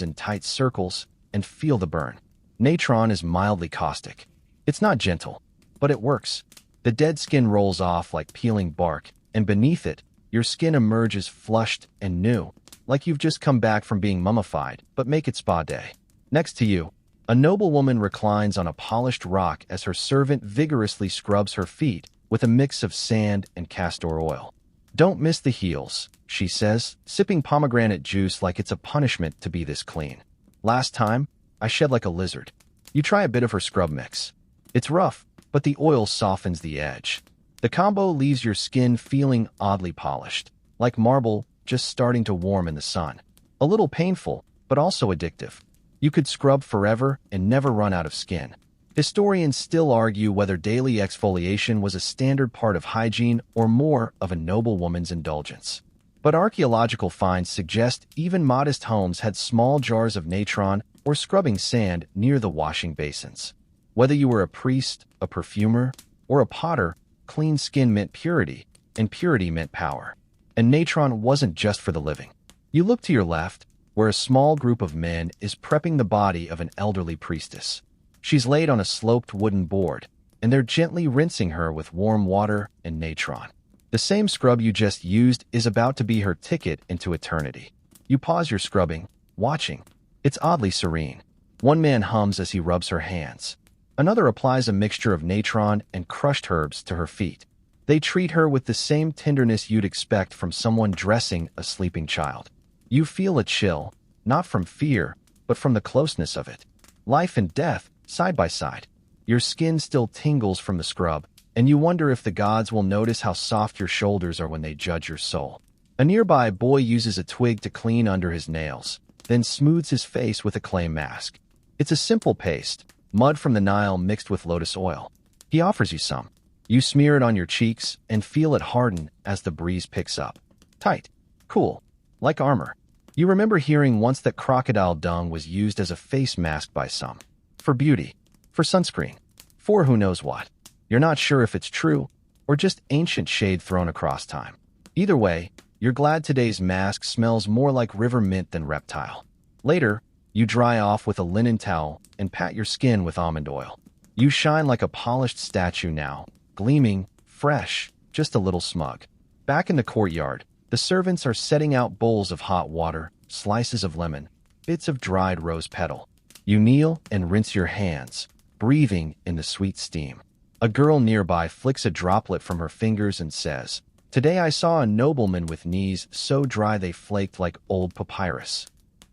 Speaker 1: in tight circles, and feel the burn. Natron is mildly caustic. It's not gentle, but it works. The dead skin rolls off like peeling bark, and beneath it, your skin emerges flushed and new, like you've just come back from being mummified, but make it spa day. Next to you, a noblewoman reclines on a polished rock as her servant vigorously scrubs her feet with a mix of sand and castor oil. "Don't miss the heels," she says, sipping pomegranate juice like it's a punishment to be this clean. "Last time, I shed like a lizard." You try a bit of her scrub mix. It's rough, but the oil softens the edge. The combo leaves your skin feeling oddly polished, like marble just starting to warm in the sun. A little painful, but also addictive. You could scrub forever and never run out of skin. Historians still argue whether daily exfoliation was a standard part of hygiene or more of a noblewoman's indulgence. But archaeological finds suggest even modest homes had small jars of natron or scrubbing sand near the washing basins. Whether you were a priest, a perfumer, or a potter, clean skin meant purity, and purity meant power. And natron wasn't just for the living. You look to your left, where a small group of men is prepping the body of an elderly priestess. She's laid on a sloped wooden board, and they're gently rinsing her with warm water and natron. The same scrub you just used is about to be her ticket into eternity. You pause your scrubbing, watching. It's oddly serene. One man hums as he rubs her hands. Another applies a mixture of natron and crushed herbs to her feet. They treat her with the same tenderness you'd expect from someone dressing a sleeping child. You feel a chill, not from fear, but from the closeness of it. Life and death, side by side. Your skin still tingles from the scrub, and you wonder if the gods will notice how soft your shoulders are when they judge your soul. A nearby boy uses a twig to clean under his nails, then smooths his face with a clay mask. It's a simple paste, mud from the Nile mixed with lotus oil. He offers you some. You smear it on your cheeks and feel it harden as the breeze picks up. Tight, cool, like armor. You remember hearing once that crocodile dung was used as a face mask by some. For beauty, for sunscreen, for who knows what. You're not sure if it's true or just ancient shade thrown across time. Either way, you're glad today's mask smells more like river mint than reptile. Later, you dry off with a linen towel and pat your skin with almond oil. You shine like a polished statue now, gleaming, fresh, just a little smug. Back in the courtyard, the servants are setting out bowls of hot water, slices of lemon, bits of dried rose petal. You kneel and rinse your hands, breathing in the sweet steam. A girl nearby flicks a droplet from her fingers and says, "Today I saw a nobleman with knees so dry they flaked like old papyrus."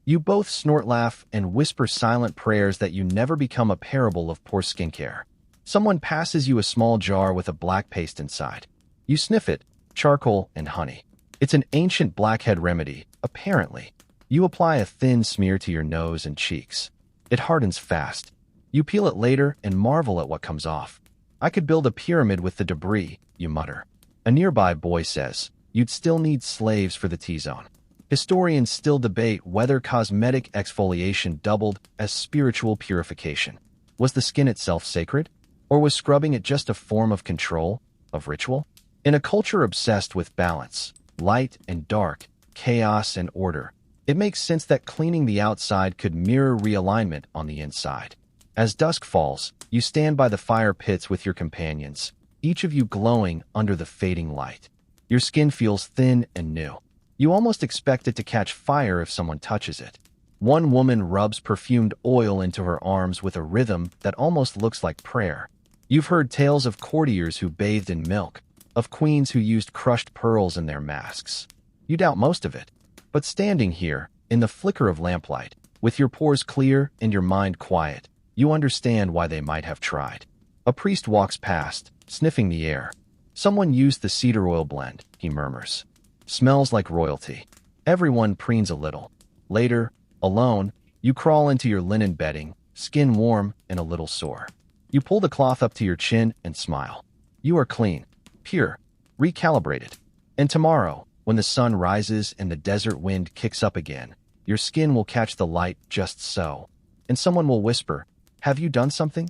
Speaker 1: You both snort laugh and whisper silent prayers that you never become a parable of poor skincare. Someone passes you a small jar with a black paste inside. You sniff it, charcoal and honey. It's an ancient blackhead remedy, apparently. You apply a thin smear to your nose and cheeks. It hardens fast. You peel it later and marvel at what comes off. "I could build a pyramid with the debris," you mutter. A nearby boy says, "You'd still need slaves for the T-zone." Historians still debate whether cosmetic exfoliation doubled as spiritual purification. Was the skin itself sacred? Or was scrubbing it just a form of control, of ritual? In a culture obsessed with balance, light and dark, chaos and order, it makes sense that cleaning the outside could mirror realignment on the inside. As dusk falls, you stand by the fire pits with your companions, each of you glowing under the fading light. Your skin feels thin and new. You almost expect it to catch fire if someone touches it. One woman rubs perfumed oil into her arms with a rhythm that almost looks like prayer. You've heard tales of courtiers who bathed in milk, of queens who used crushed pearls in their masks. You doubt most of it. But standing here, in the flicker of lamplight, with your pores clear and your mind quiet, you understand why they might have tried. A priest walks past, sniffing the air. "Someone used the cedar oil blend," he murmurs. "Smells like royalty." Everyone preens a little. Later, alone, you crawl into your linen bedding, skin warm and a little sore. You pull the cloth up to your chin and smile. You are clean, pure, recalibrated. And tomorrow, when the sun rises and the desert wind kicks up again, your skin will catch the light just so. And someone will whisper, "Have you done something?"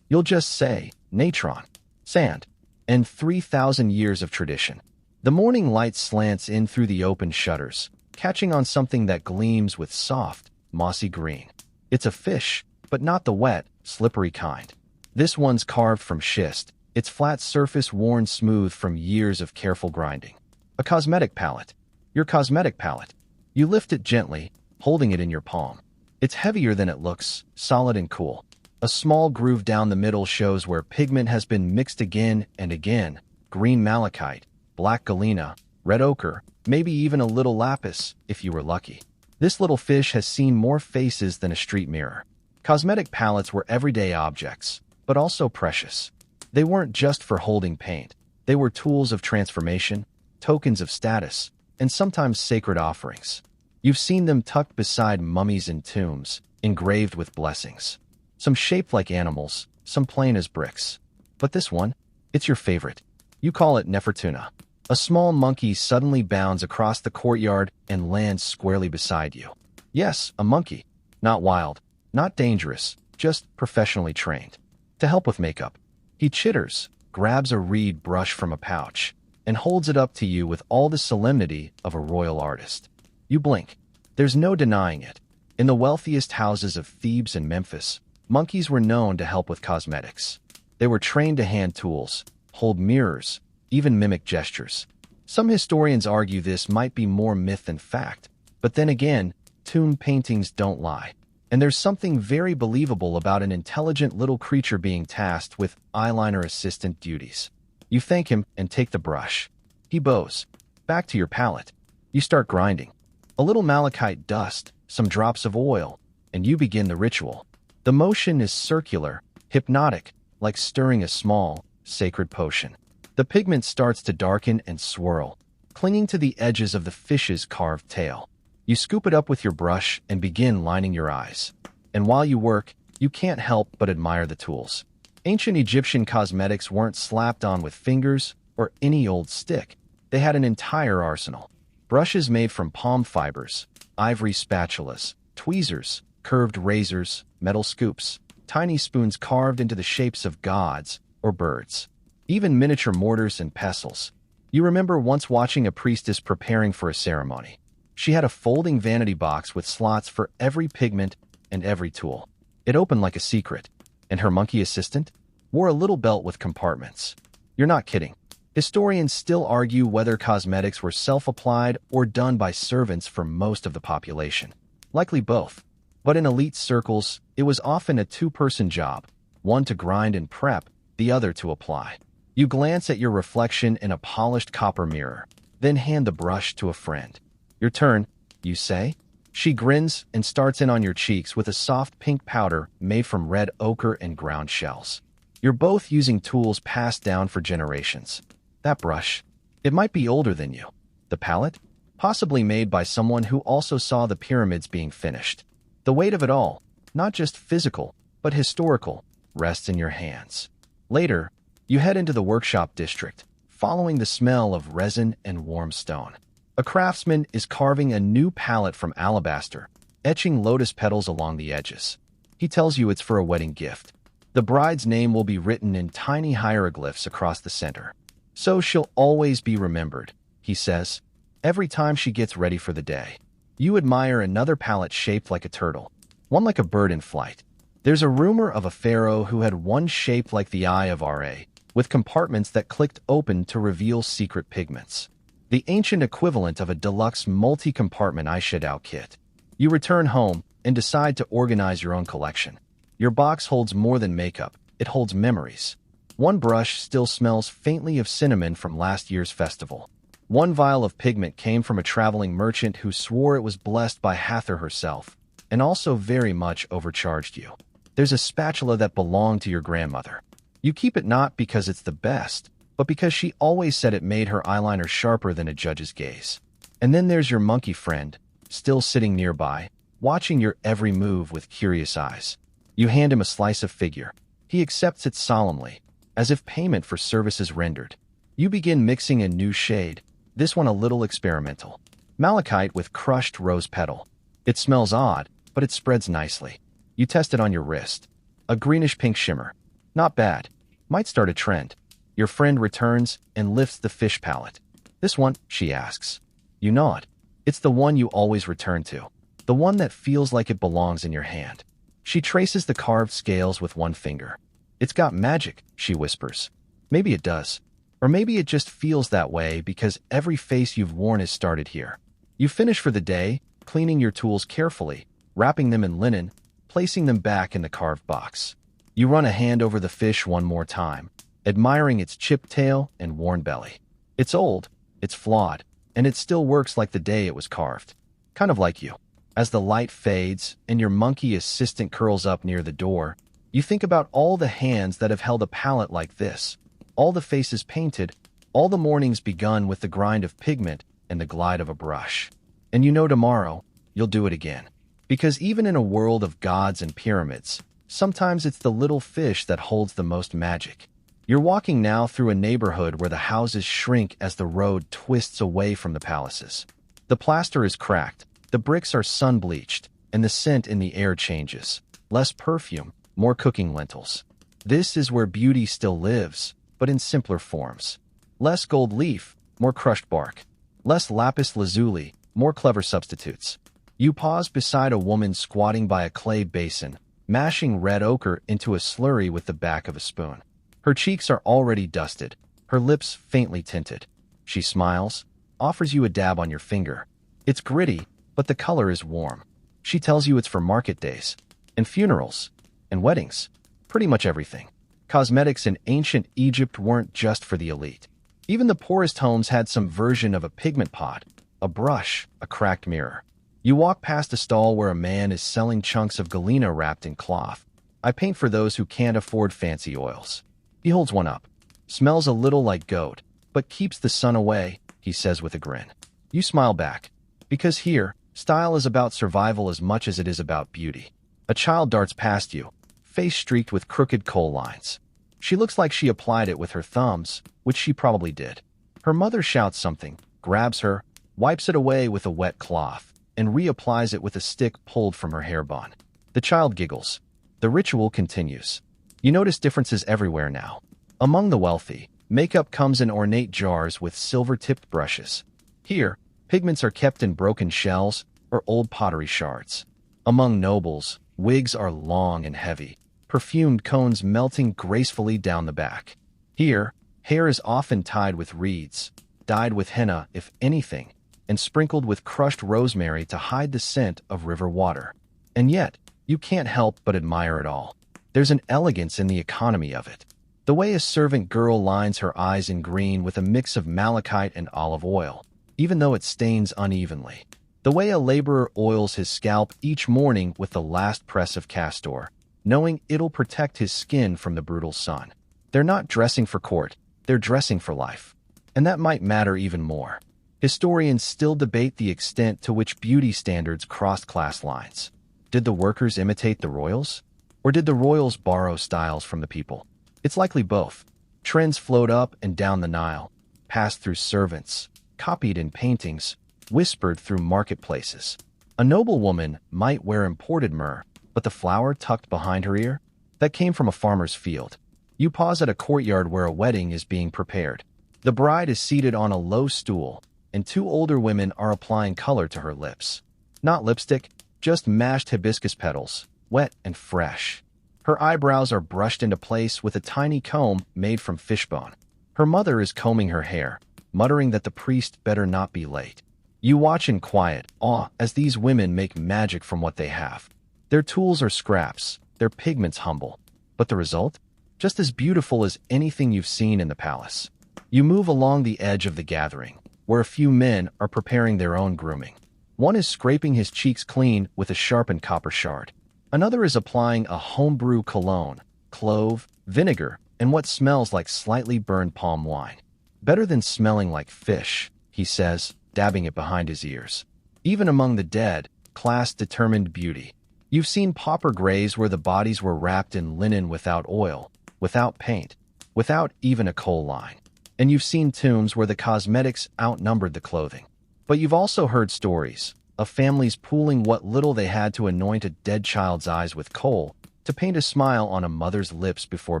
Speaker 1: You'll just say, "Natron, sand, and 3,000 years of tradition." The morning light slants in through the open shutters, catching on something that gleams with soft, mossy green. It's a fish, but not the wet, slippery kind. This one's carved from schist, its flat surface worn smooth from years of careful grinding. A cosmetic palette. Your cosmetic palette. You lift it gently, holding it in your palm. It's heavier than it looks, solid and cool. A small groove down the middle shows where pigment has been mixed again and again. Green malachite, black galena, red ochre, maybe even a little lapis, if you were lucky. This little fish has seen more faces than a street mirror. Cosmetic palettes were everyday objects, but also precious. They weren't just for holding paint. They were tools of transformation, tokens of status, and sometimes sacred offerings. You've seen them tucked beside mummies in tombs, engraved with blessings. Some shaped like animals, some plain as bricks. But this one, it's your favorite. You call it Nefertuna. A small monkey suddenly bounds across the courtyard and lands squarely beside you. Yes, a monkey. Not wild, not dangerous, just professionally trained. To help with makeup. He chitters, grabs a reed brush from a pouch, and holds it up to you with all the solemnity of a royal artist. You blink. There's no denying it. In the wealthiest houses of Thebes and Memphis, monkeys were known to help with cosmetics. They were trained to hand tools, hold mirrors, even mimic gestures. Some historians argue this might be more myth than fact, but then again, tomb paintings don't lie. And there's something very believable about an intelligent little creature being tasked with eyeliner assistant duties. You thank him and take the brush. He bows. Back to your palette. You start grinding. A little malachite dust, some drops of oil, and you begin the ritual. The motion is circular, hypnotic, like stirring a small, sacred potion. The pigment starts to darken and swirl, clinging to the edges of the fish's carved tail. You scoop it up with your brush and begin lining your eyes. And while you work, you can't help but admire the tools. Ancient Egyptian cosmetics weren't slapped on with fingers or any old stick. They had an entire arsenal. Brushes made from palm fibers, ivory spatulas, tweezers, curved razors, metal scoops, tiny spoons carved into the shapes of gods or birds, even miniature mortars and pestles. You remember once watching a priestess preparing for a ceremony. She had a folding vanity box with slots for every pigment and every tool. It opened like a secret, and her monkey assistant wore a little belt with compartments. You're not kidding. Historians still argue whether cosmetics were self-applied or done by servants for most of the population. Likely both. But in elite circles, it was often a two-person job, one to grind and prep, the other to apply. You glance at your reflection in a polished copper mirror, then hand the brush to a friend. Your turn, you say. She grins and starts in on your cheeks with a soft pink powder made from red ochre and ground shells. You're both using tools passed down for generations. That brush, it might be older than you. The palette, possibly made by someone who also saw the pyramids being finished. The weight of it all, not just physical, but historical, rests in your hands. Later, you head into the workshop district, following the smell of resin and warm stone. A craftsman is carving a new palette from alabaster, etching lotus petals along the edges. He tells you it's for a wedding gift. The bride's name will be written in tiny hieroglyphs across the center. So she'll always be remembered, he says, every time she gets ready for the day. You admire another palette shaped like a turtle, one like a bird in flight. There's a rumor of a pharaoh who had one shaped like the eye of Ra, with compartments that clicked open to reveal secret pigments. The ancient equivalent of a deluxe multi-compartment eyeshadow kit. You return home and decide to organize your own collection. Your box holds more than makeup, it holds memories. One brush still smells faintly of cinnamon from last year's festival. One vial of pigment came from a traveling merchant who swore it was blessed by Hathor herself, and also very much overcharged you. There's a spatula that belonged to your grandmother. You keep it not because it's the best, but because she always said it made her eyeliner sharper than a judge's gaze. And then there's your monkey friend, still sitting nearby, watching your every move with curious eyes. You hand him a slice of figure. He accepts it solemnly, as if payment for services rendered. You begin mixing a new shade, this one a little experimental. Malachite with crushed rose petal. It smells odd, but it spreads nicely. You test it on your wrist. A greenish-pink shimmer. Not bad. Might start a trend. Your friend returns and lifts the fish palette. This one, she asks. You nod. It's the one you always return to. The one that feels like it belongs in your hand. She traces the carved scales with one finger. It's got magic, she whispers. Maybe it does. Or maybe it just feels that way because every face you've worn has started here. You finish for the day, cleaning your tools carefully, wrapping them in linen, placing them back in the carved box. You run a hand over the fish one more time, admiring its chipped tail and worn belly. It's old, it's flawed, and it still works like the day it was carved. Kind of like you. As the light fades and your monkey assistant curls up near the door, you think about all the hands that have held a palette like this, all the faces painted, all the mornings begun with the grind of pigment and the glide of a brush. And you know tomorrow, you'll do it again. Because even in a world of gods and pyramids, sometimes it's the little fish that holds the most magic. You're walking now through a neighborhood where the houses shrink as the road twists away from the palaces. The plaster is cracked, the bricks are sun-bleached, and the scent in the air changes. Less perfume, more cooking lentils. This is where beauty still lives, but in simpler forms. Less gold leaf, more crushed bark. Less lapis lazuli, more clever substitutes. You pause beside a woman squatting by a clay basin, mashing red ochre into a slurry with the back of a spoon. Her cheeks are already dusted, her lips faintly tinted. She smiles, offers you a dab on your finger. It's gritty, but the color is warm. She tells you it's for market days, and funerals, and weddings. Pretty much everything. Cosmetics in ancient Egypt weren't just for the elite. Even the poorest homes had some version of a pigment pot, a brush, a cracked mirror. You walk past a stall where a man is selling chunks of galena wrapped in cloth. I paint for those who can't afford fancy oils. He holds one up. Smells a little like goat, but keeps the sun away, he says with a grin. You smile back. Because here, style is about survival as much as it is about beauty. A child darts past you, face streaked with crooked Kohl lines. She looks like she applied it with her thumbs, which she probably did. Her mother shouts something, grabs her, wipes it away with a wet cloth, and reapplies it with a stick pulled from her hair bun. The child giggles. The ritual continues. You notice differences everywhere now. Among the wealthy, makeup comes in ornate jars with silver-tipped brushes. Here, pigments are kept in broken shells or old pottery shards. Among nobles, wigs are long and heavy, perfumed cones melting gracefully down the back. Here, hair is often tied with reeds, dyed with henna if anything, and sprinkled with crushed rosemary to hide the scent of river water. And yet, you can't help but admire it all. There's an elegance in the economy of it. The way a servant girl lines her eyes in green with a mix of malachite and olive oil, even though it stains unevenly. The way a laborer oils his scalp each morning with the last press of castor, knowing it'll protect his skin from the brutal sun. They're not dressing for court, they're dressing for life. And that might matter even more. Historians still debate the extent to which beauty standards crossed class lines. Did the workers imitate the royals? Or did the royals borrow styles from the people? It's likely both. Trends flowed up and down the Nile, passed through servants, copied in paintings, whispered through marketplaces. A noble woman might wear imported myrrh, but the flower tucked behind her ear? That came from a farmer's field. You pause at a courtyard where a wedding is being prepared. The bride is seated on a low stool, and two older women are applying color to her lips. Not lipstick, just mashed hibiscus petals, wet and fresh. Her eyebrows are brushed into place with a tiny comb made from fishbone. Her mother is combing her hair, muttering that the priest better not be late. You watch in quiet awe as these women make magic from what they have. Their tools are scraps, their pigments humble. But the result? Just as beautiful as anything you've seen in the palace. You move along the edge of the gathering, where a few men are preparing their own grooming. One is scraping his cheeks clean with a sharpened copper shard. Another is applying a homebrew cologne, clove, vinegar, and what smells like slightly burned palm wine. Better than smelling like fish, he says, dabbing it behind his ears. Even among the dead, class determined beauty. You've seen pauper graves where the bodies were wrapped in linen without oil, without paint, without even a coal line. And you've seen tombs where the cosmetics outnumbered the clothing. But you've also heard stories of families pooling what little they had to anoint a dead child's eyes with Kohl to paint a smile on a mother's lips before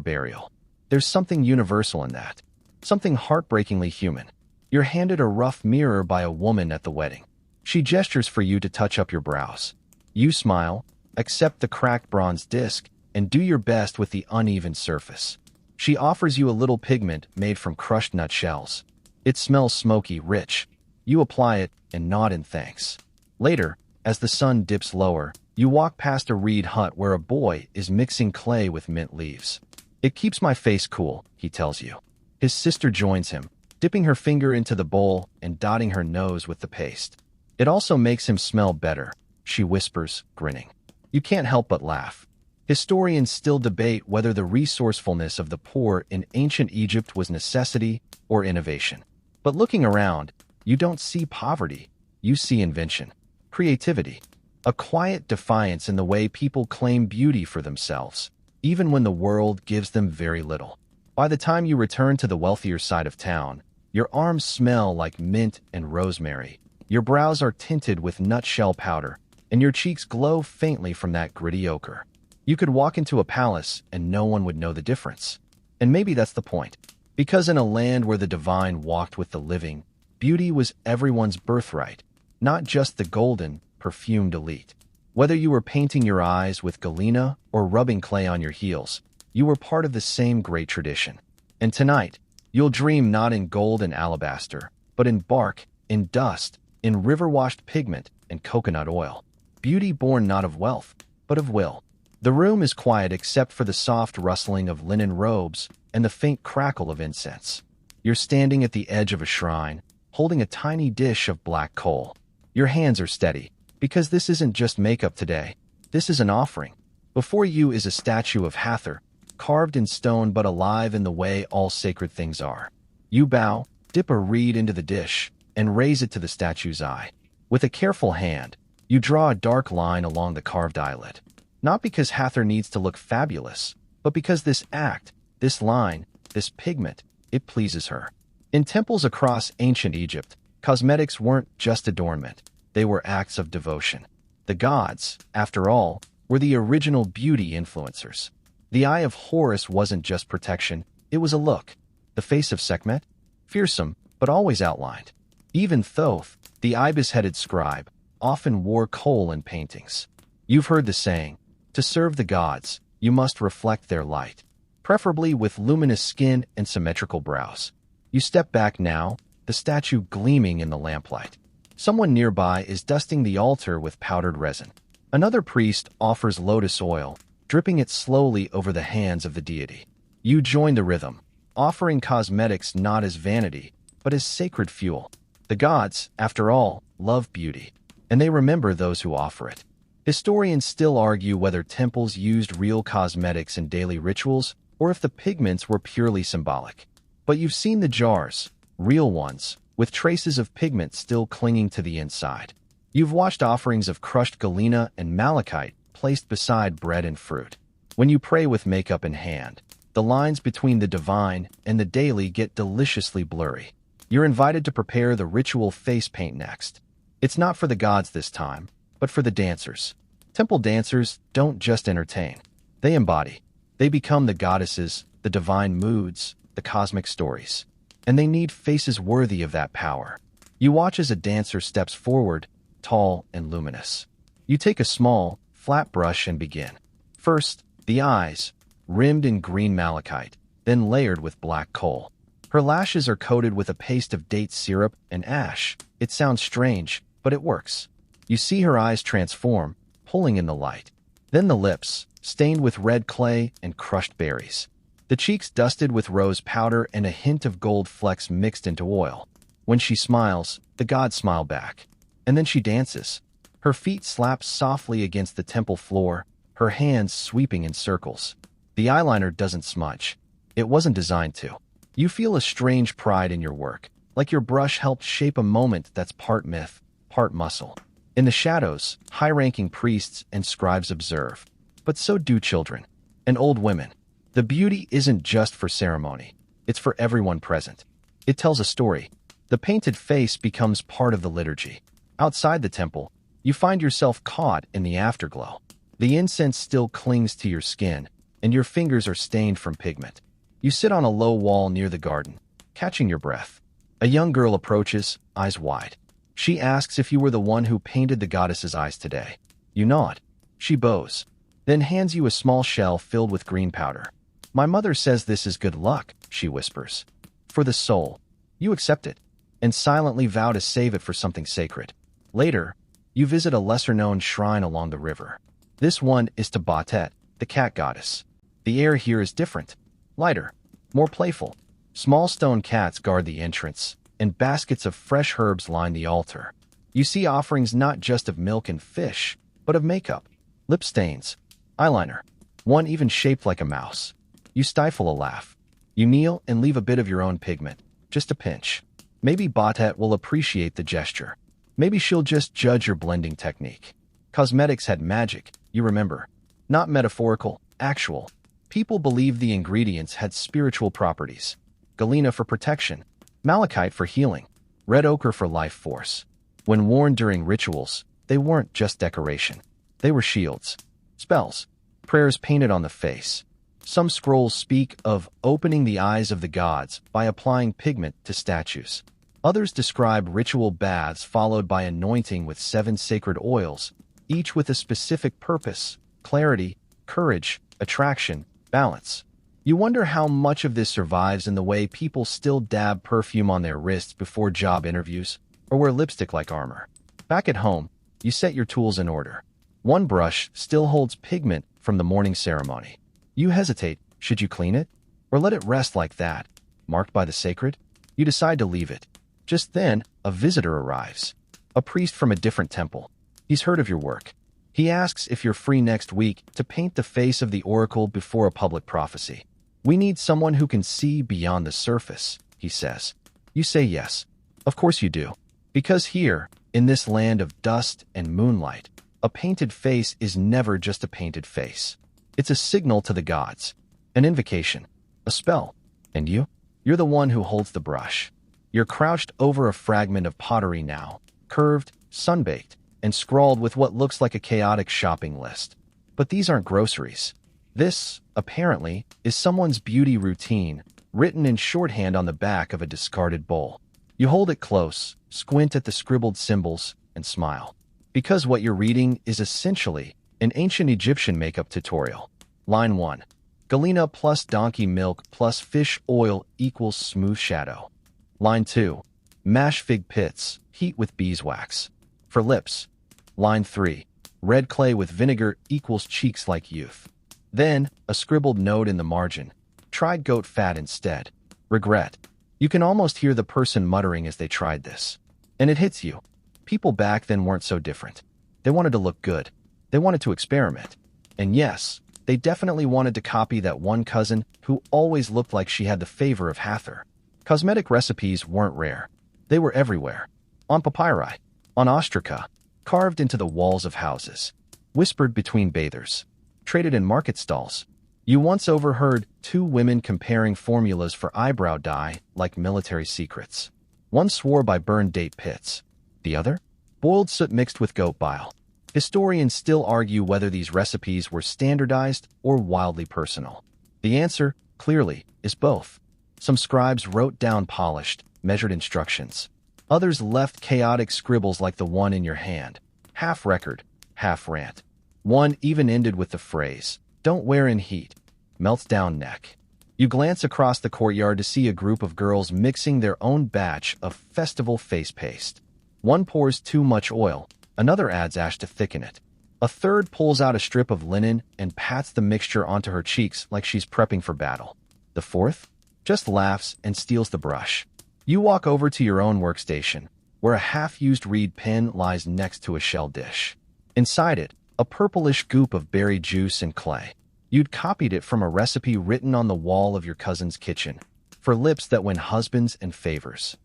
Speaker 1: burial. There's something universal in that, something heartbreakingly human. You're handed a rough mirror by a woman at the wedding. She gestures for you to touch up your brows. You smile, accept the cracked bronze disc, and do your best with the uneven surface. She offers you a little pigment made from crushed nut shells. It smells smoky, rich. You apply it and nod in thanks. Later, as the sun dips lower, you walk past a reed hut where a boy is mixing clay with mint leaves. It keeps my face cool, he tells you. His sister joins him, dipping her finger into the bowl and dotting her nose with the paste. It also makes him smell better, she whispers, grinning. You can't help but laugh. Historians still debate whether the resourcefulness of the poor in ancient Egypt was necessity or innovation. But looking around, you don't see poverty, you see invention, creativity, a quiet defiance in the way people claim beauty for themselves, even when the world gives them very little. By the time you return to the wealthier side of town, your arms smell like mint and rosemary, your brows are tinted with nutshell powder, and your cheeks glow faintly from that gritty ochre. You could walk into a palace and no one would know the difference. And maybe that's the point. Because in a land where the divine walked with the living, beauty was everyone's birthright, not just the golden, perfumed elite. Whether you were painting your eyes with galena or rubbing clay on your heels, you were part of the same great tradition. And tonight, you'll dream not in gold and alabaster, but in bark, in dust, in river-washed pigment and coconut oil. Beauty born not of wealth, but of will. The room is quiet except for the soft rustling of linen robes and the faint crackle of incense. You're standing at the edge of a shrine, holding a tiny dish of black coal. Your hands are steady, because this isn't just makeup today. This is an offering. Before you is a statue of Hathor, carved in stone but alive in the way all sacred things are. You bow, dip a reed into the dish, and raise it to the statue's eye. With a careful hand, you draw a dark line along the carved eyelid. Not because Hathor needs to look fabulous, but because this act, this line, this pigment, it pleases her. In temples across ancient Egypt, cosmetics weren't just adornment, they were acts of devotion. The gods, after all, were the original beauty influencers. The eye of Horus wasn't just protection, it was a look. The face of Sekhmet? Fearsome, but always outlined. Even Thoth, the ibis-headed scribe, often wore Kohl in paintings. You've heard the saying, to serve the gods, you must reflect their light, preferably with luminous skin and symmetrical brows. You step back now, the statue gleaming in the lamplight. Someone nearby is dusting the altar with powdered resin. Another priest offers lotus oil, dripping it slowly over the hands of the deity. You join the rhythm, offering cosmetics not as vanity, but as sacred fuel. The gods, after all, love beauty, and they remember those who offer it. Historians still argue whether temples used real cosmetics in daily rituals or if the pigments were purely symbolic. But you've seen the jars, real ones, with traces of pigment still clinging to the inside. You've watched offerings of crushed galena and malachite placed beside bread and fruit. When you pray with makeup in hand, the lines between the divine and the daily get deliciously blurry. You're invited to prepare the ritual face paint next. It's not for the gods this time, but for the dancers. Temple dancers don't just entertain. They embody. They become the goddesses, the divine moods, the cosmic stories. And they need faces worthy of that power. You watch as a dancer steps forward, tall and luminous. You take a small, flat brush and begin. First, the eyes, rimmed in green malachite, then layered with black coal. Her lashes are coated with a paste of date syrup and ash. It sounds strange, but it works. You see her eyes transform, pulling in the light. Then the lips, stained with red clay and crushed berries. The cheeks dusted with rose powder and a hint of gold flecks mixed into oil. When she smiles, the gods smile back. And then she dances. Her feet slap softly against the temple floor, her hands sweeping in circles. The eyeliner doesn't smudge. It wasn't designed to. You feel a strange pride in your work, like your brush helped shape a moment that's part myth, part muscle. In the shadows, high-ranking priests and scribes observe. But so do children and old women. The beauty isn't just for ceremony. It's for everyone present. It tells a story. The painted face becomes part of the liturgy. Outside the temple, you find yourself caught in the afterglow. The incense still clings to your skin, and your fingers are stained from pigment. You sit on a low wall near the garden, catching your breath. A young girl approaches, eyes wide. She asks if you were the one who painted the goddess's eyes today. You nod. She bows, then hands you a small shell filled with green powder. My mother says this is good luck, she whispers. For the soul. You accept it, and silently vow to save it for something sacred. Later, you visit a lesser-known shrine along the river. This one is to Batet, the cat goddess. The air here is different, lighter, more playful. Small stone cats guard the entrance, and baskets of fresh herbs line the altar. You see offerings not just of milk and fish, but of makeup, lip stains, eyeliner, one even shaped like a mouse. You stifle a laugh. You kneel and leave a bit of your own pigment, just a pinch. Maybe Batet will appreciate the gesture. Maybe she'll just judge your blending technique. Cosmetics had magic, you remember. Not metaphorical, actual. People believed the ingredients had spiritual properties. Galena for protection, malachite for healing, red ochre for life force. When worn during rituals, they weren't just decoration. They were shields, spells, prayers painted on the face. Some scrolls speak of opening the eyes of the gods by applying pigment to statues. Others describe ritual baths followed by anointing with 7 sacred oils, each with a specific purpose: clarity, courage, attraction, balance. You wonder how much of this survives in the way people still dab perfume on their wrists before job interviews, or wear lipstick like armor. Back at home, you set your tools in order. One brush still holds pigment from the morning ceremony. You hesitate: should you clean it? Or let it rest like that, marked by the sacred? You decide to leave it. Just then, a visitor arrives. A priest from a different temple. He's heard of your work. He asks if you're free next week to paint the face of the oracle before a public prophecy. We need someone who can see beyond the surface, he says. You say yes. Of course you do. Because here, in this land of dust and moonlight, a painted face is never just a painted face. It's a signal to the gods, an invocation, a spell. And you? You're the one who holds the brush. You're crouched over a fragment of pottery now, curved, sun-baked, and scrawled with what looks like a chaotic shopping list. But these aren't groceries. This, apparently, is someone's beauty routine, written in shorthand on the back of a discarded bowl. You hold it close, squint at the scribbled symbols, and smile. Because what you're reading is essentially an ancient Egyptian makeup tutorial. Line 1. Galena plus donkey milk plus fish oil equals smooth shadow. Line 2. Mash fig pits, heat with beeswax. For lips. Line 3. Red clay with vinegar equals cheeks like youth. Then, a scribbled note in the margin. Tried goat fat instead. Regret. You can almost hear the person muttering as they tried this. And it hits you. People back then weren't so different. They wanted to look good. They wanted to experiment. And yes, they definitely wanted to copy that one cousin who always looked like she had the favor of Hathor. Cosmetic recipes weren't rare. They were everywhere. On papyri, on ostraca, carved into the walls of houses, whispered between bathers, traded in market stalls. You once overheard 2 women comparing formulas for eyebrow dye like military secrets. One swore by burned date pits. The other? Boiled soot mixed with goat bile. Historians still argue whether these recipes were standardized or wildly personal. The answer, clearly, is both. Some scribes wrote down polished, measured instructions. Others left chaotic scribbles like the one in your hand. Half record, half rant. One even ended with the phrase, "Don't wear in heat. Melts down neck." You glance across the courtyard to see a group of girls mixing their own batch of festival face paste. One pours too much oil, another adds ash to thicken it. A third pulls out a strip of linen and pats the mixture onto her cheeks like she's prepping for battle. The fourth just laughs and steals the brush. You walk over to your own workstation, where a half-used reed pen lies next to a shell dish. Inside it, a purplish goop of berry juice and clay. You'd copied it from a recipe written on the wall of your cousin's kitchen, for lips that win husbands and favors.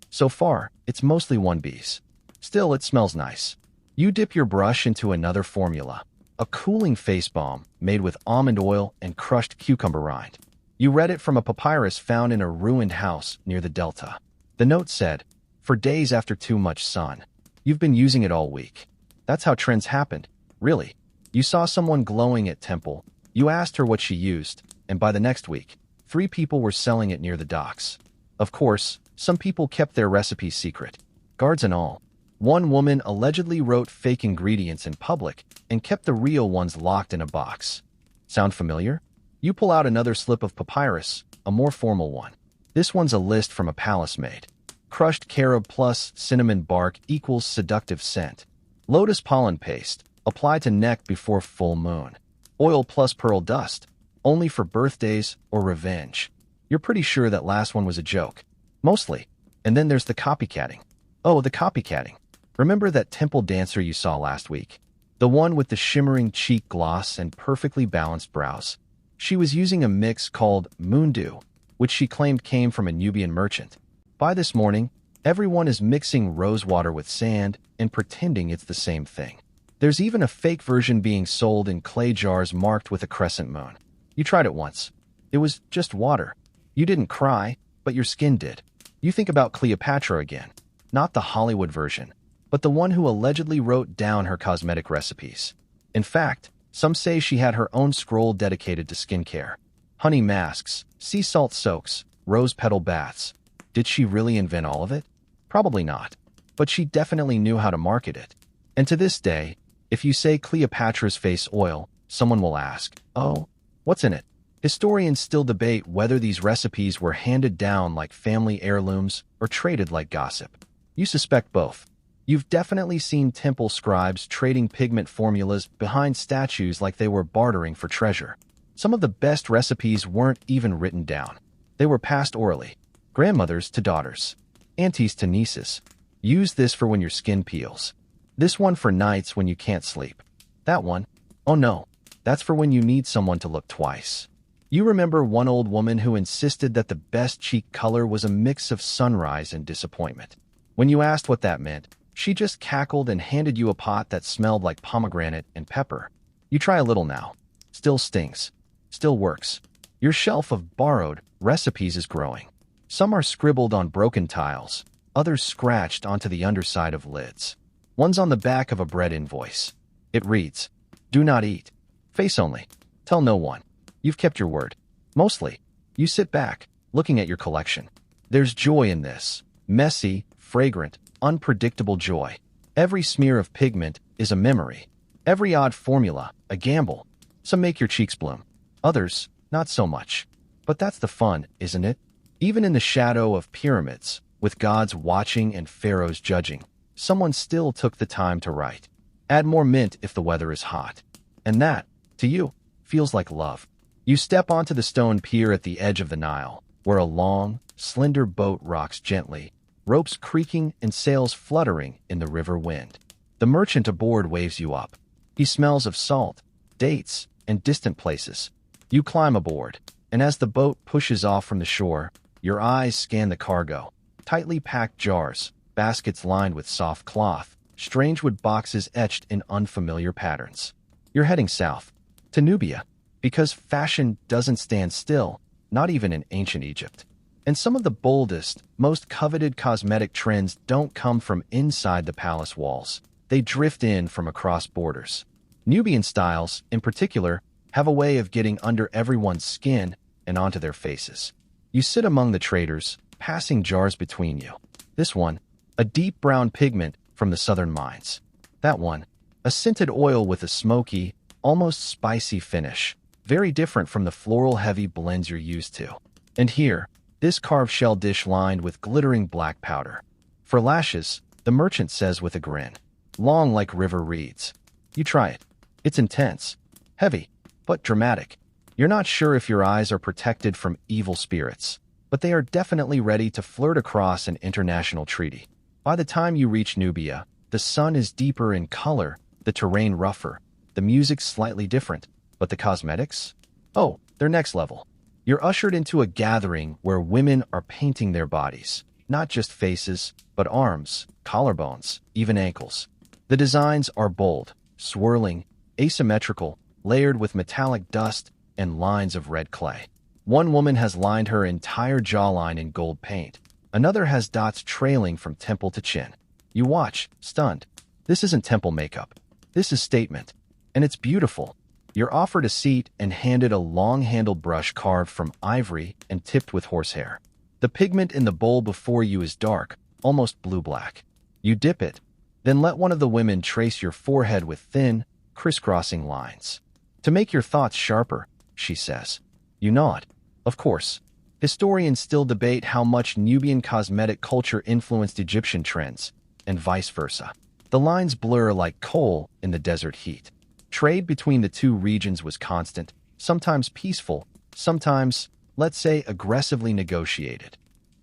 Speaker 1: So far, it's mostly 1Bs. Still, it smells nice. You dip your brush into another formula, a cooling face balm made with almond oil and crushed cucumber rind. You read it from a papyrus found in a ruined house near the delta. The note said, "For days after too much sun. You've been using it all week." That's how trends happened, really. You saw someone glowing at temple. You asked her what she used, and by the next week, 3 people were selling it near the docks. Of course, some people kept their recipes secret, guards and all. One woman allegedly wrote fake ingredients in public and kept the real ones locked in a box. Sound familiar? You pull out another slip of papyrus, a more formal one. This one's a list from a palace maid. Crushed carob plus cinnamon bark equals seductive scent. Lotus pollen paste, applied to neck before full moon. Oil plus pearl dust, only for birthdays or revenge. You're pretty sure that last one was a joke. Mostly. And then there's the copycatting. Oh, the copycatting. Remember that temple dancer you saw last week? The one with the shimmering cheek gloss and perfectly balanced brows. She was using a mix called moon dew, which she claimed came from a Nubian merchant. By this morning, everyone is mixing rose water with sand and pretending it's the same thing. There's even a fake version being sold in clay jars marked with a crescent moon. You tried it once. It was just water. You didn't cry, but your skin did. You think about Cleopatra again. Not the Hollywood version, but the one who allegedly wrote down her cosmetic recipes. In fact, some say she had her own scroll dedicated to skincare. Honey masks, sea salt soaks, rose petal baths. Did she really invent all of it? Probably not. But she definitely knew how to market it. And to this day, if you say Cleopatra's face oil, someone will ask, "Oh, what's in it?" Historians still debate whether these recipes were handed down like family heirlooms or traded like gossip. You suspect both. You've definitely seen temple scribes trading pigment formulas behind statues like they were bartering for treasure. Some of the best recipes weren't even written down. They were passed orally. Grandmothers to daughters. Aunties to nieces. Use this for when your skin peels. This one for nights when you can't sleep. That one, oh no, that's for when you need someone to look twice. You remember one old woman who insisted that the best cheek color was a mix of sunrise and disappointment. When you asked what that meant, she just cackled and handed you a pot that smelled like pomegranate and pepper. You try a little now. Still stings. Still works. Your shelf of borrowed recipes is growing. Some are scribbled on broken tiles, others scratched onto the underside of lids. One's on the back of a bread invoice. It reads, "Do not eat. Face only. Tell no one." You've kept your word. Mostly. You sit back, looking at your collection. There's joy in this. Messy, fragrant, unpredictable joy. Every smear of pigment is a memory. Every odd formula, a gamble. Some make your cheeks bloom. Others, not so much. But that's the fun, isn't it? Even in the shadow of pyramids, with gods watching and pharaohs judging, someone still took the time to write. Add more mint if the weather is hot. And that, to you, feels like love. You step onto the stone pier at the edge of the Nile, where a long, slender boat rocks gently, ropes creaking and sails fluttering in the river wind. The merchant aboard waves you up. He smells of salt, dates, and distant places. You climb aboard, and as the boat pushes off from the shore, your eyes scan the cargo. Tightly packed jars, baskets lined with soft cloth, strange wood boxes etched in unfamiliar patterns. You're heading south, to Nubia, because fashion doesn't stand still, not even in ancient Egypt. And some of the boldest, most coveted cosmetic trends don't come from inside the palace walls. They drift in from across borders. Nubian styles, in particular, have a way of getting under everyone's skin and onto their faces. You sit among the traders, passing jars between you. This one, a deep brown pigment from the southern mines. That one, a scented oil with a smoky, almost spicy finish, very different from the floral-heavy blends you're used to. And here, this carved shell dish lined with glittering black powder. For lashes, the merchant says with a grin, long like river reeds. You try it. It's intense, heavy, but dramatic. You're not sure if your eyes are protected from evil spirits, but they are definitely ready to flirt across an international treaty. By the time you reach Nubia, the sun is deeper in color, the terrain rougher, the music slightly different, but the cosmetics? Oh, they're next level. You're ushered into a gathering where women are painting their bodies, not just faces, but arms, collarbones, even ankles. The designs are bold, swirling, asymmetrical, layered with metallic dust and lines of red clay. One woman has lined her entire jawline in gold paint. Another has dots trailing from temple to chin. You watch, stunned. This isn't temple makeup. This is statement. And it's beautiful. You're offered a seat and handed a long-handled brush carved from ivory and tipped with horsehair. The pigment in the bowl before you is dark, almost blue-black. You dip it, then let one of the women trace your forehead with thin, crisscrossing lines. To make your thoughts sharper, she says. You nod. Of course. Historians still debate how much Nubian cosmetic culture influenced Egyptian trends, and vice versa. The lines blur like coal in the desert heat. Trade between the two regions was constant, sometimes peaceful, sometimes, let's say, aggressively negotiated.